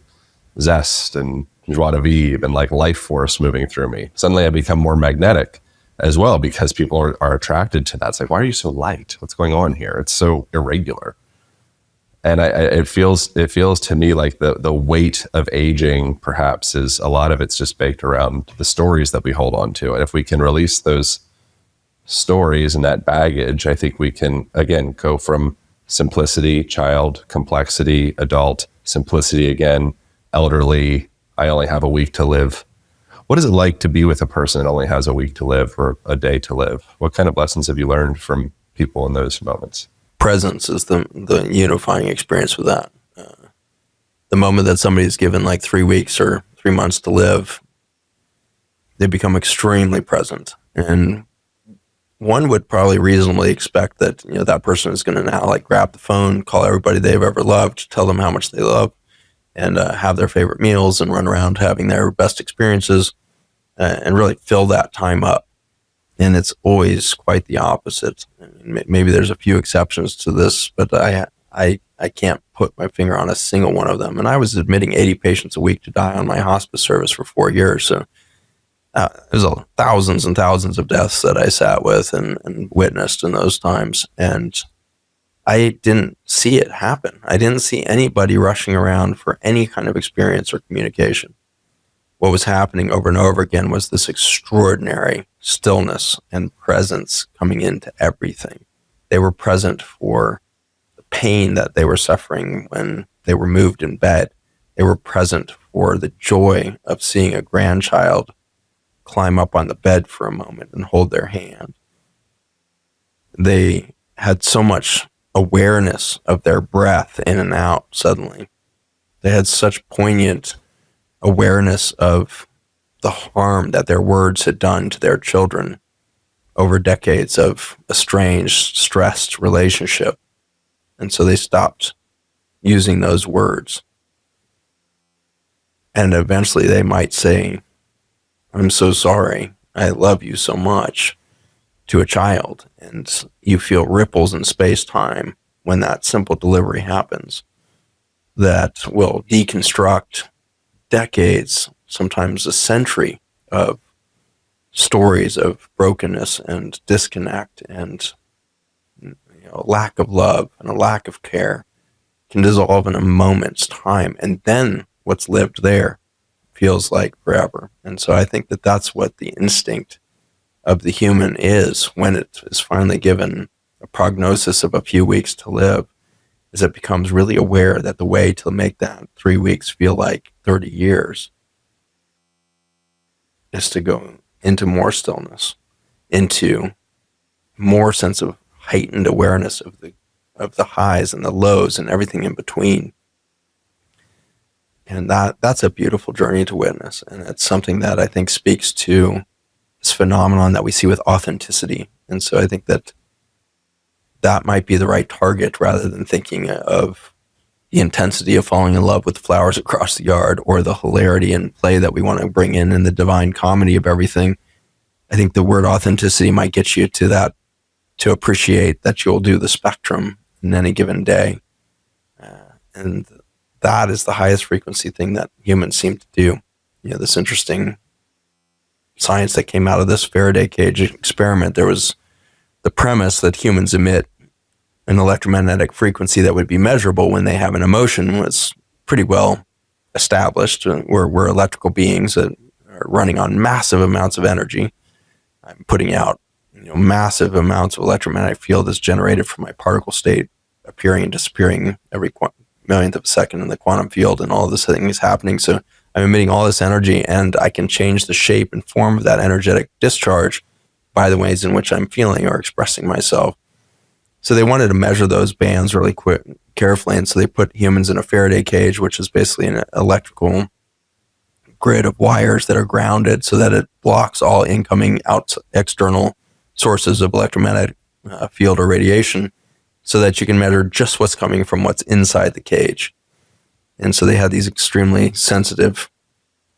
zest and joie de vivre and like life force moving through me. Suddenly I become more magnetic as well because people are attracted to that. It's like, why are you so light? What's going on here? It's so irregular. And it feels to me like the weight of aging perhaps is a lot of it's just baked around the stories that we hold on to. And if we can release those stories and that baggage, I think we can, again, go from simplicity, child, complexity, adult, simplicity again, elderly, I only have a week to live. What is it like to be with a person that only has a week to live or a day to live? What kind of lessons have you learned from people in those moments? Presence is the unifying experience with that. The moment that somebody's given like 3 weeks or 3 months to live, they become extremely present. And one would probably reasonably expect that that person is going to now like grab the phone, call everybody they've ever loved, tell them how much they love, and have their favorite meals and run around having their best experiences and really fill that time up. And it's always quite the opposite. I mean, maybe there's a few exceptions to this, but I can't put my finger on a single one of them. And I was admitting 80 patients a week to die on my hospice service for 4 years. So there's thousands and thousands of deaths that I sat with and witnessed in those times. And I didn't see it happen. I didn't see anybody rushing around for any kind of experience or communication. What was happening over and over again was this extraordinary stillness and presence coming into everything. They were present for the pain that they were suffering when they were moved in bed. They were present for the joy of seeing a grandchild climb up on the bed for a moment and hold their hand. They had so much awareness of their breath in and out suddenly. They had such poignant awareness of the harm that their words had done to their children over decades of estranged, stressed relationship. And so they stopped using those words. And eventually they might say, "I'm so sorry. I love you so much," to a child. And you feel ripples in space-time when that simple delivery happens that will deconstruct decades, sometimes a century of stories of brokenness and disconnect and lack of love and a lack of care can dissolve in a moment's time. And then what's lived there feels like forever. And so I think that that's what the instinct of the human is when it is finally given a prognosis of a few weeks to live, is it becomes really aware that the way to make that 3 weeks feel like 30 years is to go into more stillness, into more sense of heightened awareness of the highs and the lows and everything in between. And that's a beautiful journey to witness. And it's something that I think speaks to this phenomenon that we see with authenticity. And so I think that that might be the right target rather than thinking of the intensity of falling in love with flowers across the yard or the hilarity and play that we want to bring in and the divine comedy of everything. I think the word authenticity might get you to that, to appreciate that you'll do the spectrum in any given day. And that is the highest frequency thing that humans seem to do. This interesting science that came out of this Faraday cage experiment, there was the premise that humans emit an electromagnetic frequency that would be measurable when they have an emotion was pretty well established. We're electrical beings that are running on massive amounts of energy. I'm putting out massive amounts of electromagnetic field is generated from my particle state appearing and disappearing every millionth of a second in the quantum field, and all this thing is happening. So I'm emitting all this energy, and I can change the shape and form of that energetic discharge by the ways in which I'm feeling or expressing myself. So they wanted to measure those bands really carefully, and so they put humans in a Faraday cage, which is basically an electrical grid of wires that are grounded so that it blocks all incoming external sources of electromagnetic field or radiation, so that you can measure just what's coming from what's inside the cage. And so they had these extremely sensitive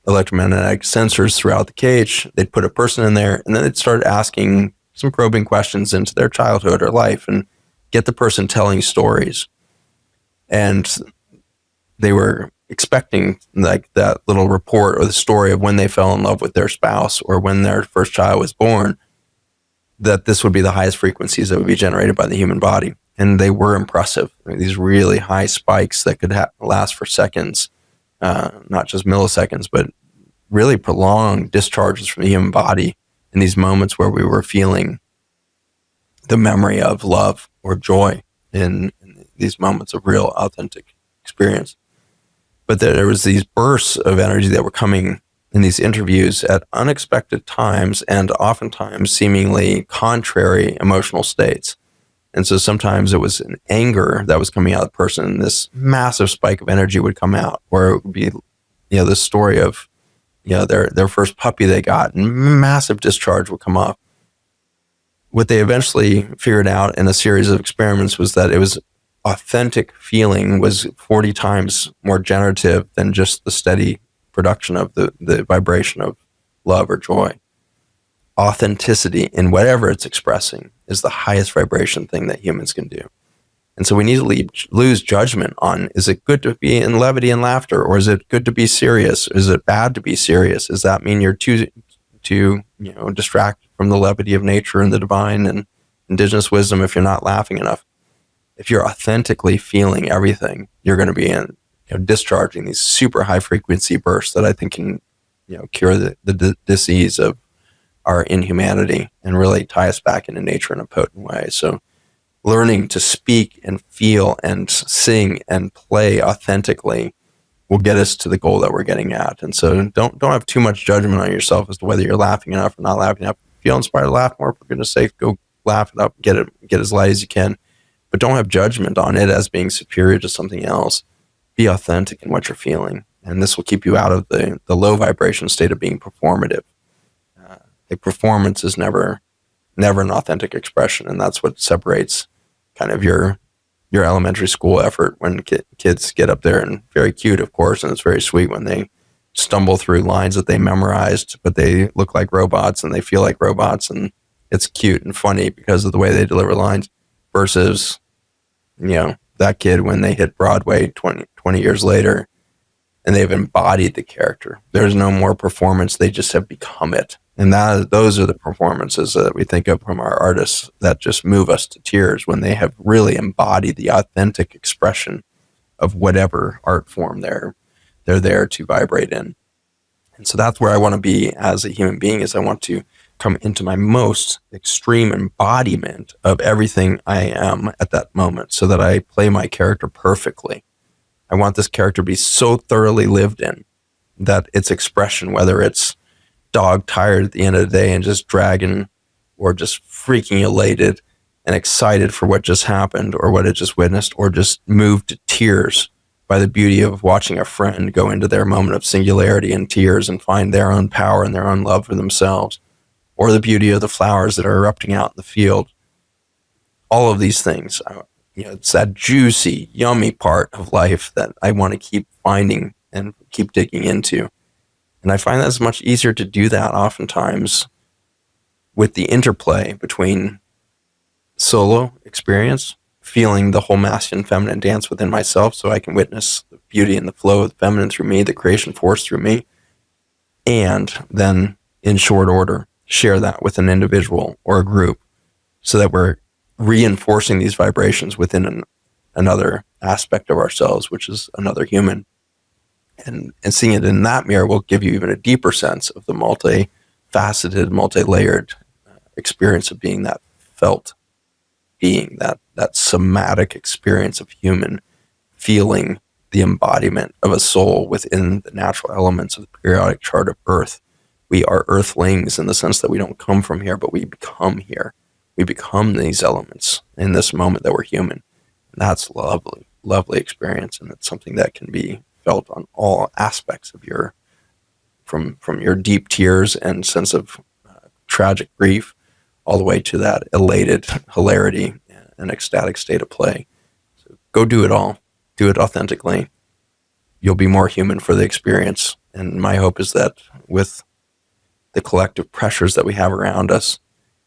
electromagnetic sensors throughout the cage. They'd put a person in there, and then they'd start asking some probing questions into their childhood or life and get the person telling stories. And they were expecting like that little report or the story of when they fell in love with their spouse or when their first child was born, that this would be the highest frequencies that would be generated by the human body. And they were impressive. These really high spikes that could last for seconds, not just milliseconds, but really prolonged discharges from the human body in these moments where we were feeling the memory of love or joy in these moments of real authentic experience. But there was these bursts of energy that were coming in these interviews at unexpected times and oftentimes seemingly contrary emotional states. And so sometimes it was an anger that was coming out of the person, and this massive spike of energy would come out, or it would be, this story of, their first puppy they got, and massive discharge would come off. What they eventually figured out in a series of experiments was that it was authentic feeling was 40 times more generative than just the steady production of the vibration of love or joy. Authenticity in whatever it's expressing is the highest vibration thing that humans can do. And so we need to lose judgment on, is it good to be in levity and laughter, or is it good to be serious? Is it bad to be serious? Does that mean you're too distracted from the levity of nature and the divine and indigenous wisdom if you're not laughing enough? If you're authentically feeling everything, you're going to be discharging these super high frequency bursts that I think can cure the disease of our inhumanity and really tie us back into nature in a potent way. So learning to speak and feel and sing and play authentically will get us to the goal that we're getting at. And so don't have too much judgment on yourself as to whether you're laughing enough or not laughing enough. If you feel inspired to laugh more, for goodness sake, go laugh it up, get as light as you can. But don't have judgment on it as being superior to something else. Be authentic in what you're feeling. And this will keep you out of the low vibration state of being performative. A performance is never an authentic expression, and that's what separates kind of your elementary school effort when kids get up there, and very cute, of course, and it's very sweet when they stumble through lines that they memorized, but they look like robots and they feel like robots, and it's cute and funny because of the way they deliver lines, versus that kid when they hit Broadway 20 years later and they've embodied the character. There's no more performance, they just have become it. And those are the performances that we think of from our artists that just move us to tears, when they have really embodied the authentic expression of whatever art form they're there to vibrate in. And so that's where I want to be as a human being, is I want to come into my most extreme embodiment of everything I am at that moment, so that I play my character perfectly. I want this character to be so thoroughly lived in that its expression, whether it's dog tired at the end of the day and just dragging, or just freaking elated and excited for what just happened or what it just witnessed, or just moved to tears by the beauty of watching a friend go into their moment of singularity and tears and find their own power and their own love for themselves, or the beauty of the flowers that are erupting out in the field. All of these things, it's that juicy, yummy part of life that I want to keep finding and keep digging into. And I find that it's much easier to do that oftentimes with the interplay between solo experience, feeling the whole masculine feminine dance within myself so I can witness the beauty and the flow of the feminine through me, the creation force through me, and then in short order share that with an individual or a group, so that we're reinforcing these vibrations within another aspect of ourselves, which is another human. And seeing it in that mirror will give you even a deeper sense of the multifaceted, multi-layered experience of being that felt being, that somatic experience of human feeling the embodiment of a soul within the natural elements of the periodic chart of Earth. We are earthlings in the sense that we don't come from here, but we become here. We become these elements in this moment that we're human. And that's lovely, lovely experience. And it's something that can be felt on all aspects of your, from your deep tears and sense of tragic grief, all the way to that elated hilarity and ecstatic state of play. So go do it all. Do it authentically. You'll be more human for the experience. And my hope is that with the collective pressures that we have around us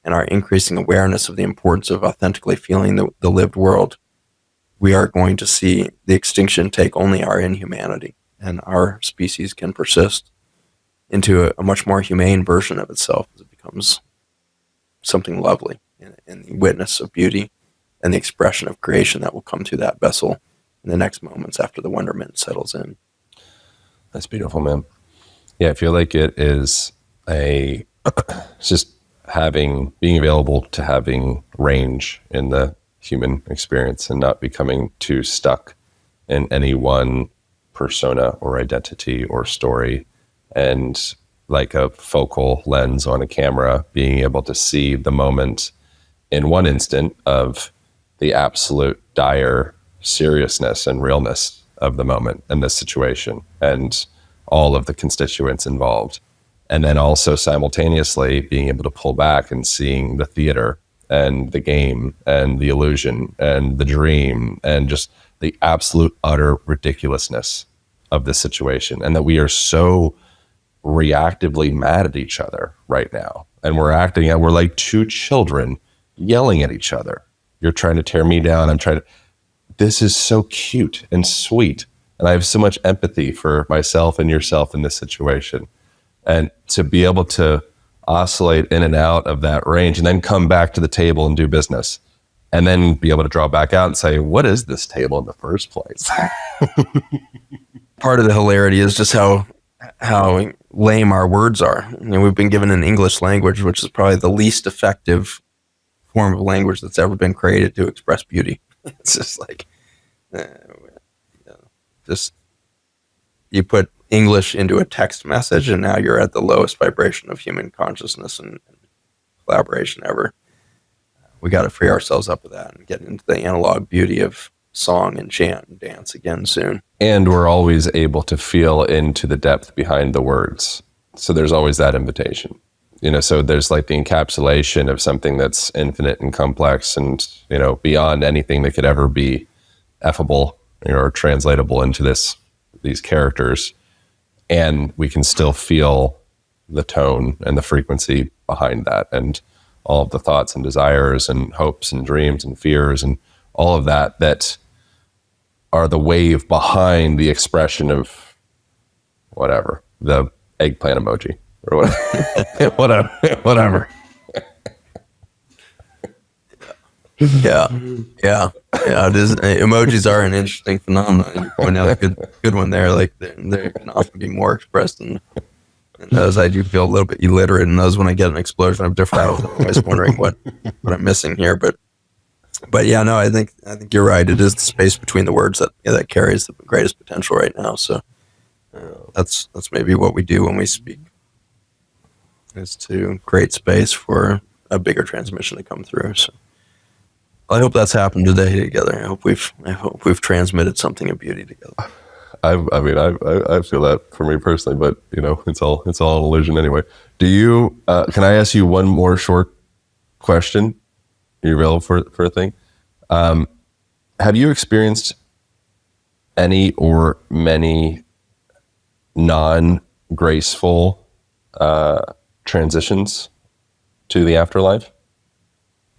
and our increasing awareness of the importance of authentically feeling the lived world, we are going to see the extinction take only our inhumanity, and our species can persist into a much more humane version of itself as it becomes something lovely in the witness of beauty and the expression of creation that will come through that vessel in the next moments after the wonderment settles in. That's beautiful, man. Yeah, I feel like it is it's just being available to having range in the human experience and not becoming too stuck in any one persona or identity or story, and like a focal lens on a camera, being able to see the moment in one instant of the absolute dire seriousness and realness of the moment and the situation and all of the constituents involved. And then also simultaneously being able to pull back and seeing the theater and the game and the illusion and the dream and just the absolute utter ridiculousness of the situation. And that we are so reactively mad at each other right now. And we're like two children yelling at each other. You're trying to tear me down. This is so cute and sweet. And I have so much empathy for myself and yourself in this situation. And to be able to oscillate in and out of that range and then come back to the table and do business, and then be able to draw back out and say, what is this table in the first place? Part of the hilarity is just how lame our words are. We've been given an English language, which is probably the least effective form of language that's ever been created to express beauty. It's just like, you put English into a text message, and now you're at the lowest vibration of human consciousness and collaboration ever. We got to free ourselves up with that and get into the analog beauty of song and chant and dance again soon. And we're always able to feel into the depth behind the words. So there's always that invitation. So there's like the encapsulation of something that's infinite and complex and, beyond anything that could ever be effable or translatable into these characters. And we can still feel the tone and the frequency behind that, and all of the thoughts and desires and hopes and dreams and fears and all of that are the wave behind the expression of whatever, the eggplant emoji or whatever. whatever. Yeah. It is. Emojis are an interesting phenomenon. You point out a good one there. Like they can often be more expressed in And those I do feel a little bit illiterate in those when I get an explosion of different. I'm always wondering what I'm missing here. But yeah, no, I think you're right. It is the space between the words that carries the greatest potential right now. So that's maybe what we do when we speak, is to create space for a bigger transmission to come through. So I hope that's happened today together. I hope we've transmitted something of beauty together. I feel that for me personally, but it's all an illusion anyway. Do you? Can I ask you one more short question? Are you available for a thing? Have you experienced any or many non-graceful transitions to the afterlife?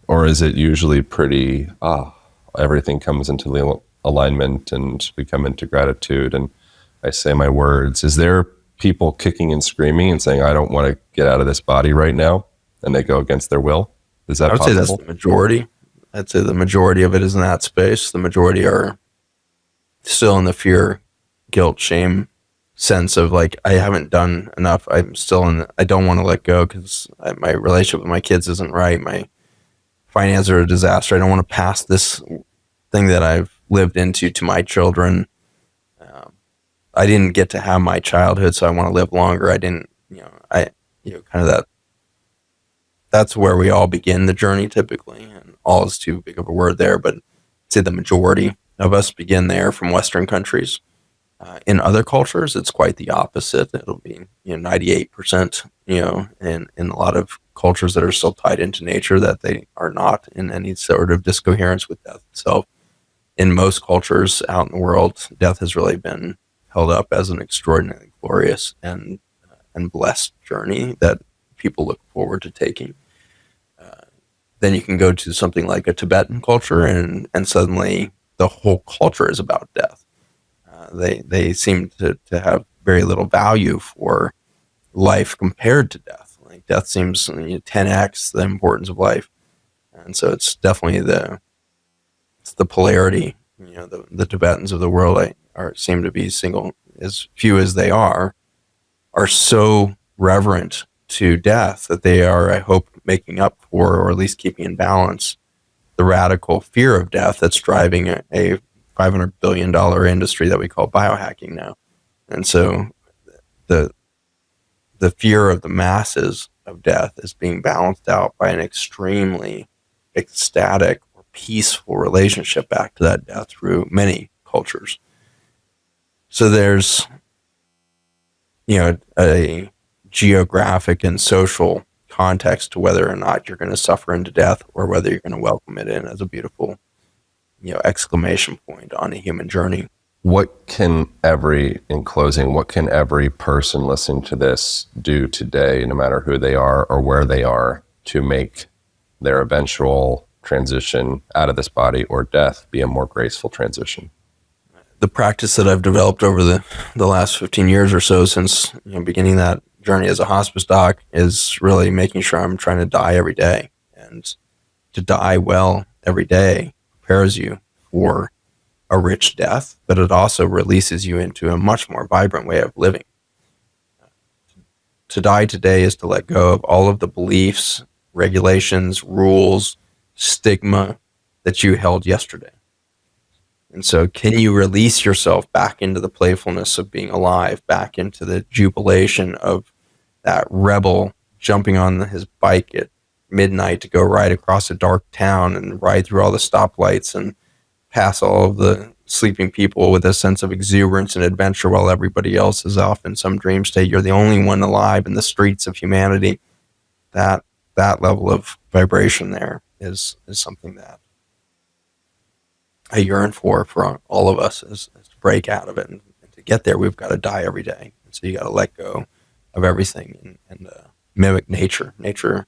Or is it usually pretty, everything comes into the alignment and we come into gratitude and I say my words? Is there people kicking and screaming and saying, I don't want to get out of this body right now, and they go against their will? Is that possible? I would say that's the majority. I'd say the majority of it is in that space. The majority are still in the fear, guilt, shame sense of like, I haven't done enough. I'm still I don't want to let go because my relationship with my kids isn't right. My finances are a disaster. I don't want to pass this thing that I've lived into to my children. I didn't get to have my childhood, so I want to live longer. I didn't, kind of that. That's where we all begin the journey typically, and all is too big of a word there, but I'd say the majority of us begin there from Western countries. In other cultures, it's quite the opposite. It'll be 98%, in a lot of cultures that are still tied into nature, that they are not in any sort of discoherence with death itself. In most cultures out in the world, death has really been held up as an extraordinarily glorious and blessed journey that people look forward to taking. Then you can go to something like a Tibetan culture, and suddenly the whole culture is about death. They seem to have very little value for life compared to death. Like death seems 10x the importance of life, and so it's definitely the polarity. The Tibetans of the world seem to be single, as few as they are so reverent to death that they are, I hope, making up for, or at least keeping in balance, the radical fear of death that's driving a $500 billion industry that we call biohacking now. And so the fear of the masses of death is being balanced out by an extremely ecstatic or peaceful relationship back to that death through many cultures. So there's, a geographic and social context to whether or not you're going to suffer into death or whether you're going to welcome it in as a beautiful, exclamation point on a human journey. In closing, what can every person listening to this do today, no matter who they are or where they are, to make their eventual transition out of this body or death be a more graceful transition? The practice that I've developed over the last 15 years or so since beginning that journey as a hospice doc is really making sure I'm trying to die every day. And to die well every day prepares you for a rich death, but it also releases you into a much more vibrant way of living. To die today is to let go of all of the beliefs, regulations, rules, stigma that you held yesterday. And so can you release yourself back into the playfulness of being alive, back into the jubilation of that rebel jumping on his bike at midnight to go ride across a dark town and ride through all the stoplights and pass all of the sleeping people with a sense of exuberance and adventure while everybody else is off in some dream state? You're the only one alive in the streets of humanity. That level of vibration there is something that I yearn for all of us, is to break out of it. And to get there, we've got to die every day. And so you got to let go of everything and mimic nature. Nature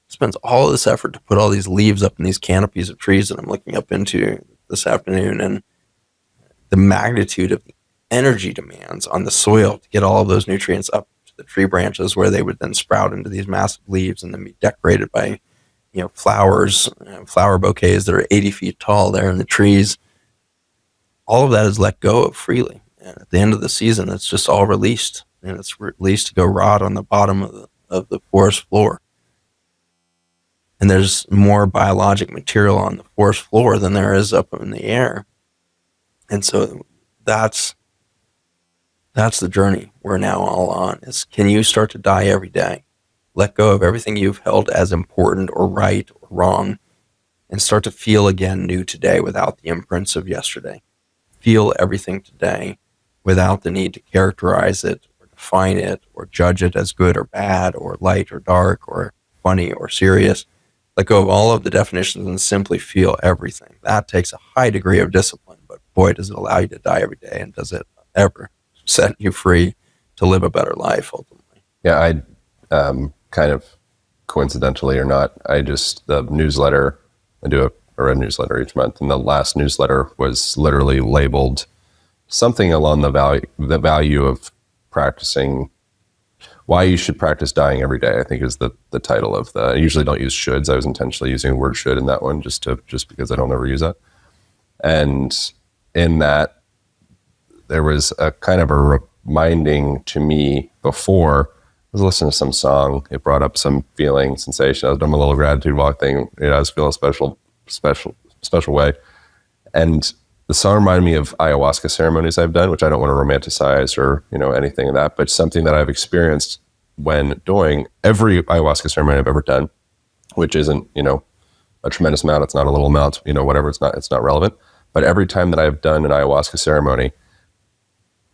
spends all of this effort to put all these leaves up in these canopies of trees that I'm looking up into this afternoon, and the magnitude of the energy demands on the soil to get all of those nutrients up to the tree branches where they would then sprout into these massive leaves and then be decorated by flowers, flower bouquets that are 80 feet tall there in the trees. All of that is let go of freely. And at the end of the season, it's just all released. and it's released to go rot on the bottom of the forest floor. And there's more biologic material on the forest floor than there is up in the air. And so that's the journey we're now all on, is can you start to die every day? Let go of everything you've held as important or right or wrong, and start to feel again new today without the imprints of yesterday. Feel everything today without the need to characterize it or define it or judge it as good or bad or light or dark or funny or serious. Let go of all of the definitions and simply feel everything. That takes a high degree of discipline, but boy, does it allow you to die every day, and does it ever set you free to live a better life ultimately. Yeah, I kind of coincidentally or not, the newsletter, I do a red newsletter each month, and the last newsletter was literally labeled something along the value of practicing, why you should practice dying every day, I think is the title of I usually don't use shoulds. I was intentionally using the word should in that one just because I don't ever use that. And in that, there was a kind of a reminding to me before. I was listening to some song. It brought up some feeling, sensation. I was doing my little gratitude walk thing. I was feeling a special way. And the song reminded me of ayahuasca ceremonies I've done, which I don't want to romanticize or, anything of that, but something that I've experienced when doing every ayahuasca ceremony I've ever done, which isn't, a tremendous amount. It's not a little amount, whatever. It's not relevant. But every time that I've done an ayahuasca ceremony,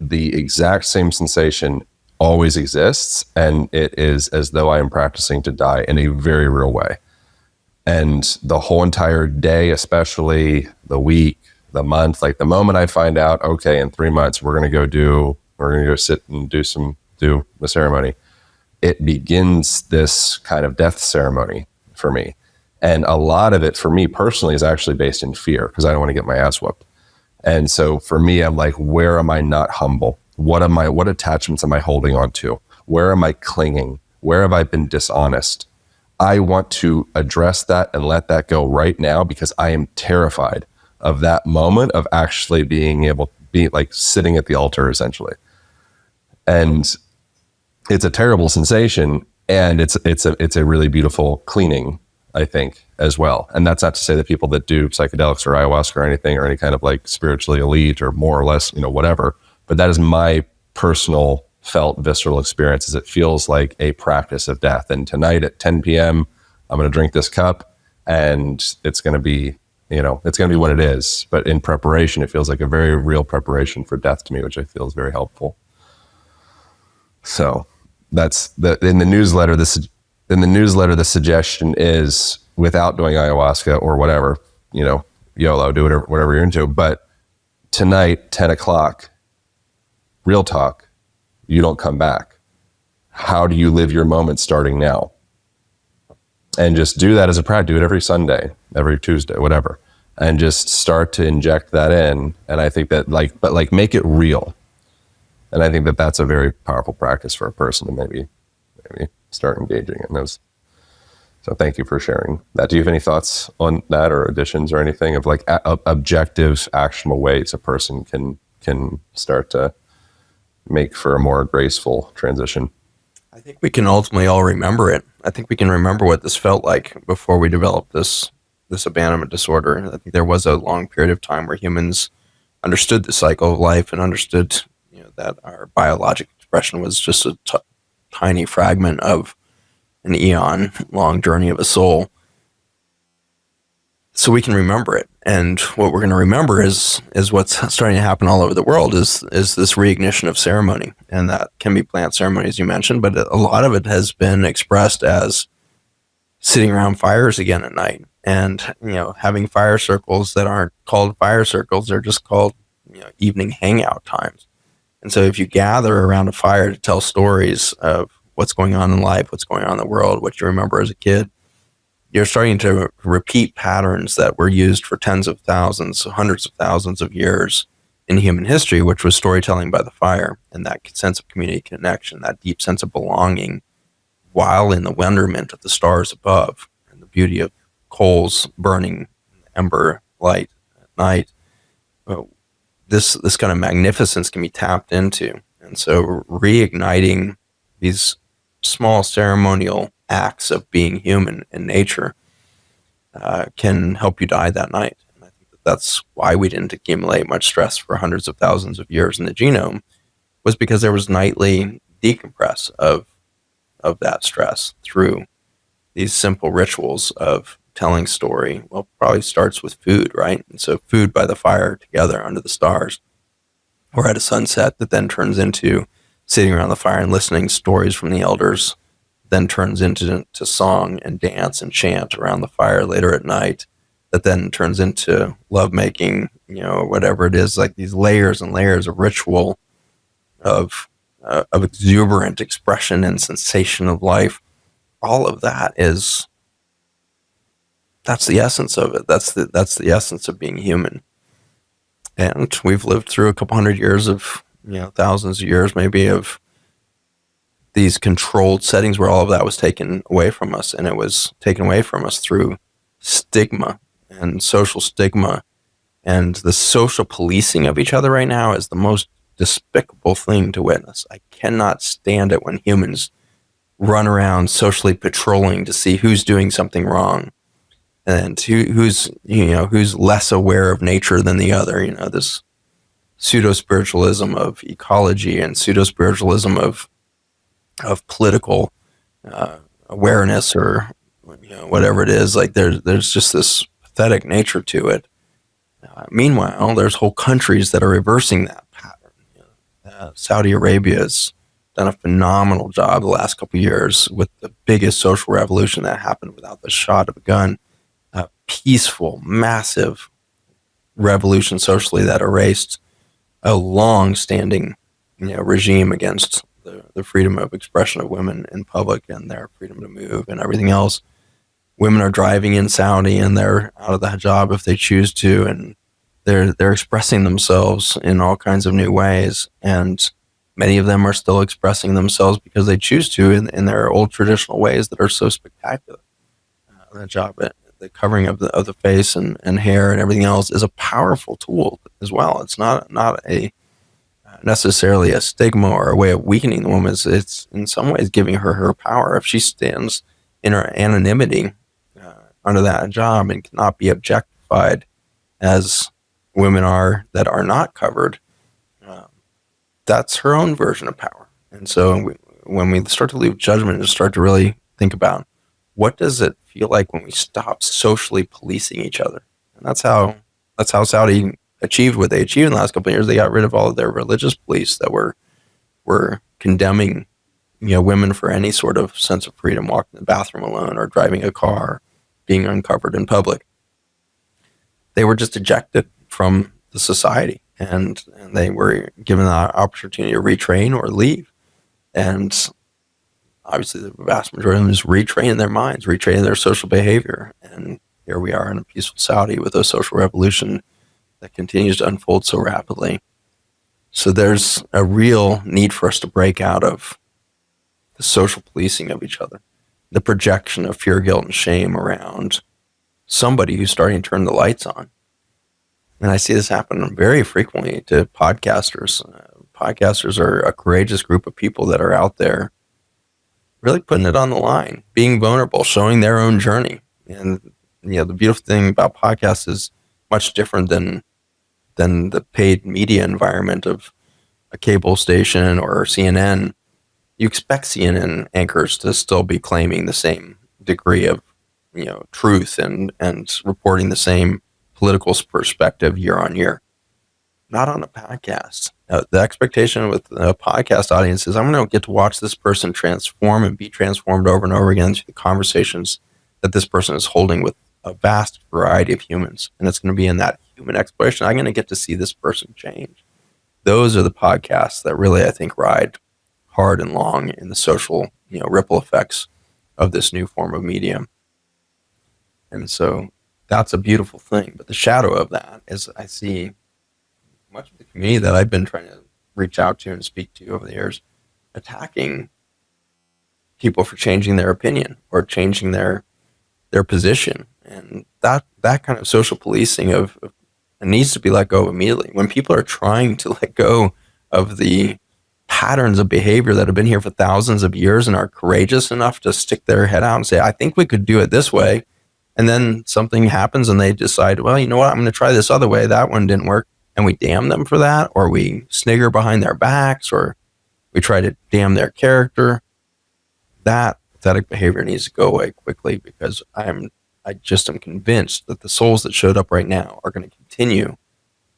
the exact same sensation always exists, and it is as though I am practicing to die in a very real way. And the whole entire day, especially the week, the month, like the moment I find out, okay, in 3 months we're going to go sit and do the ceremony, it begins this kind of death ceremony for me. And a lot of it for me personally is actually based in fear, because I don't want to get my ass whooped. And so for me, I'm like, where am I not humble? What attachments am I holding on to? Where am I clinging? Where have I been dishonest? I want to address that and let that go right now, because I am terrified of that moment of actually being able to be like sitting at the altar, essentially. And it's a terrible sensation, and it's a really beautiful cleaning, I think, as well. And that's not to say that people that do psychedelics or ayahuasca or anything, or any kind of like spiritually elite or more or less, whatever, but that is my personal felt visceral experience, is it feels like a practice of death. And tonight at 10 p.m., I'm going to drink this cup, and it's going to be, it's going to be what it is. But in preparation, it feels like a very real preparation for death to me, which I feel is very helpful. So that's in the newsletter, the suggestion is, without doing ayahuasca or whatever, YOLO, do whatever you're into. But tonight, 10 o'clock, real talk, you don't come back. How do you live your moment starting now? And just do that as a practice. Do it every Sunday, every Tuesday, whatever. And just start to inject that in. And I think that make it real. And I think that that's a very powerful practice for a person to maybe start engaging in those. So thank you for sharing that. Do you have any thoughts on that, or additions or anything of like objective, actionable ways a person can start to make for a more graceful transition? I think we can ultimately all remember it. I think we can remember what this felt like before we developed this abandonment disorder. I think there was a long period of time where humans understood the cycle of life and understood, that our biologic expression was just a tiny fragment of an eon-long journey of a soul. So we can remember it. And what we're going to remember is what's starting to happen all over the world is this reignition of ceremony. And that can be plant ceremony, as you mentioned, but a lot of it has been expressed as sitting around fires again at night, and, having fire circles that aren't called fire circles. They're just called, evening hangout times. And so if you gather around a fire to tell stories of what's going on in life, what's going on in the world, what you remember as a kid, you're starting to repeat patterns that were used for tens of thousands, hundreds of thousands of years in human history, which was storytelling by the fire, and that sense of community connection, that deep sense of belonging, while in the wonderment of the stars above and the beauty of coals burning ember light at night. This kind of magnificence can be tapped into. And so reigniting these small ceremonial acts of being human in nature can help you die that night. And I think that's why we didn't accumulate much stress for hundreds of thousands of years in the genome, was because there was nightly decompress of that stress through these simple rituals of telling story. Well, probably starts with food, right? And so food by the fire together under the stars or at a sunset, that then turns into sitting around the fire and listening stories from the elders, then turns into song and dance and chant around the fire later at night, that then turns into lovemaking, whatever it is, like these layers and layers of ritual of exuberant expression and sensation of life. All of that that's the essence of it. That's the essence of being human. And we've lived through a couple hundred years of, thousands of years maybe, of these controlled settings where all of that was taken away from us. And it was taken away from us through stigma and social stigma. And the social policing of each other right now is the most despicable thing to witness. I cannot stand it when humans run around socially patrolling to see who's doing something wrong and who's less aware of nature than the other. This pseudo spiritualism of ecology and pseudo spiritualism of political awareness, or whatever it is. Like there's just this pathetic nature to it. Meanwhile, there's whole countries that are reversing that pattern. Saudi Arabia has done a phenomenal job the last couple of years with the biggest social revolution that happened without the shot of a gun. A peaceful, massive revolution socially that erased a long-standing regime against the freedom of expression of women in public and their freedom to move and everything else. Women are driving in Saudi and they're out of the hijab if they choose to, and they're expressing themselves in all kinds of new ways. And many of them are still expressing themselves because they choose to in their old traditional ways that are so spectacular. The hijab, the covering of the face and hair and everything else, is a powerful tool as well. It's not a necessarily a stigma or a way of weakening the woman. It's in some ways giving her power. If she stands in her anonymity under that job and cannot be objectified as women are that are not covered, that's her own version of power. And so when we start to leave judgment and start to really think about what does it feel like when we stop socially policing each other, and that's how Saudi achieved what they achieved in the last couple of years. They got rid of all of their religious police that were condemning women for any sort of sense of freedom, walking in the bathroom alone or driving a car, being uncovered in public. They were just ejected from the society, and they were given the opportunity to retrain or leave. And obviously the vast majority of them just retrain their minds, retrain their social behavior. And here we are in a peaceful Saudi with a social revolution that continues to unfold so rapidly. So there's a real need for us to break out of the social policing of each other, the projection of fear, guilt, and shame around somebody who's starting to turn the lights on. And I see this happen very frequently to podcasters. Podcasters are a courageous group of people that are out there really putting it on the line, being vulnerable, showing their own journey. And the beautiful thing about podcasts is much different than the paid media environment of a cable station or CNN. You expect CNN anchors to still be claiming the same degree of truth and reporting the same political perspective year on year. Not on a podcast. The expectation with a podcast audience is I'm going to get to watch this person transform and be transformed over and over again through the conversations that this person is holding with a vast variety of humans. And it's going to be in that human exploration. I'm going to get to see this person change. Those are the podcasts that really, I think, ride hard and long in the social, ripple effects of this new form of medium. And so that's a beautiful thing. But the shadow of that is I see much of the community that I've been trying to reach out to and speak to over the years attacking people for changing their opinion or changing their position. And that kind of social policing of it needs to be let go of immediately. When people are trying to let go of the patterns of behavior that have been here for thousands of years and are courageous enough to stick their head out and say, I think we could do it this way. And then something happens and they decide, well, you know what, I'm going to try this other way. That one didn't work. And we damn them for that, or we snigger behind their backs, or we try to damn their character. That pathetic behavior needs to go away quickly, because I just am convinced that the souls that showed up right now are going to continue,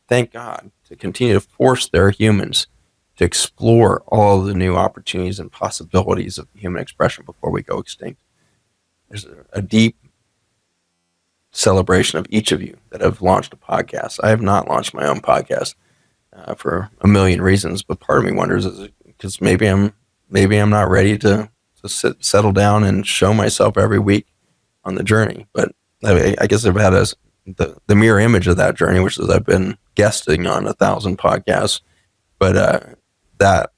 thank God, to continue to force their humans to explore all the new opportunities and possibilities of human expression before we go extinct. There's a deep celebration of each of you that have launched a podcast. I have not launched my own podcast for a million reasons, but part of me wonders, is it because maybe I'm not ready to settle down and show myself every week on the journey. But I guess I've had the mirror image of that journey, which is I've been guesting on 1,000 podcasts. But that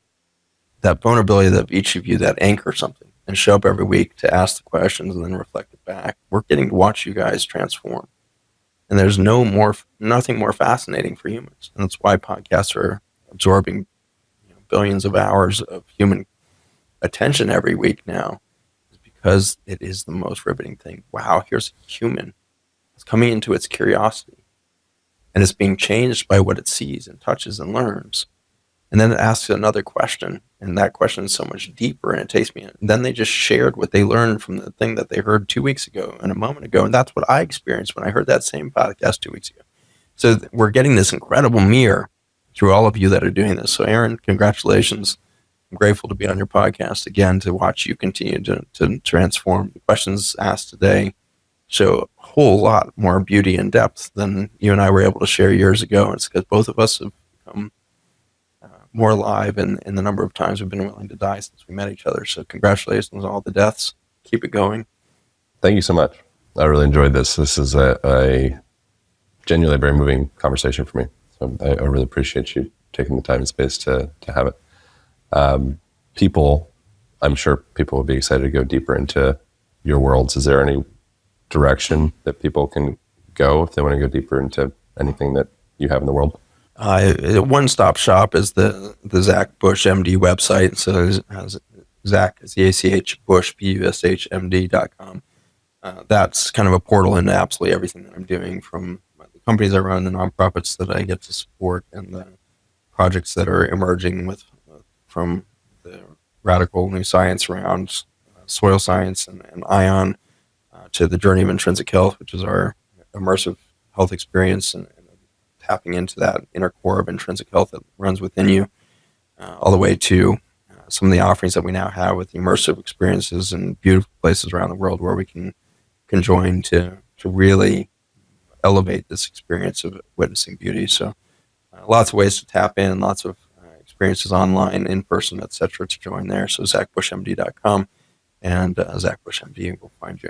vulnerability of each of you that anchor something and show up every week to ask the questions and then reflect it back, we're getting to watch you guys transform. And there's nothing more fascinating for humans. And that's why podcasts are absorbing billions of hours of human attention every week now, is because it is the most riveting thing. Wow, here's a human. It's coming into its curiosity, and it's being changed by what it sees and touches and learns. And then it asks another question, and that question is so much deeper, and it takes me in. And then they just shared what they learned from the thing that they heard 2 weeks ago and a moment ago. And that's what I experienced when I heard that same podcast 2 weeks ago. So we're getting this incredible mirror through all of you that are doing this. So Aaron, congratulations. I'm grateful to be on your podcast again, to watch you continue to transform. The questions asked today show a whole lot more beauty and depth than you and I were able to share years ago. It's because both of us have become more alive in the number of times we've been willing to die since we met each other. So congratulations on all the deaths. Keep it going. Thank you so much. I really enjoyed this. This is a genuinely very moving conversation for me. So I really appreciate you taking the time and space to have it. I'm sure people will be excited to go deeper into your worlds. Is there any direction that people can go if they want to go deeper into anything that you have in the world? One-stop shop is the Zach Bush MD website. So Zach is ZACH Bush, BUSHMD.com. That's kind of a portal into absolutely everything that I'm doing, from the companies I run, the nonprofits that I get to support, and the projects that are emerging from the radical new science around soil science and ion, to the journey of intrinsic health, which is our immersive health experience, and tapping into that inner core of intrinsic health that runs within you, all the way to some of the offerings that we now have with immersive experiences in beautiful places around the world where we can conjoin to really elevate this experience of witnessing beauty. So lots of ways to tap in, lots of experiences online, in person, etc., to join there. So ZachBushMD.com and ZachBushMD will find you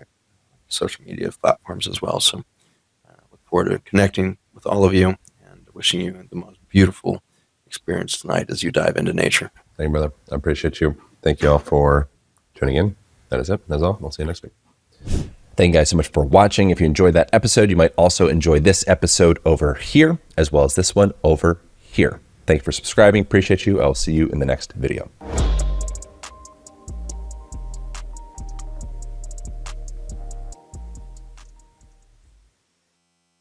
social media platforms as well. So look forward to connecting with all of you and wishing you the most beautiful experience tonight as you dive into nature. Thank you, brother. I appreciate you. Thank you all for tuning in. That is it. That's all. We'll see you next week. Thank you guys so much for watching. If you enjoyed that episode, you might also enjoy this episode over here, as well as this one over here. Thank you for subscribing. Appreciate you. I'll see you in the next video.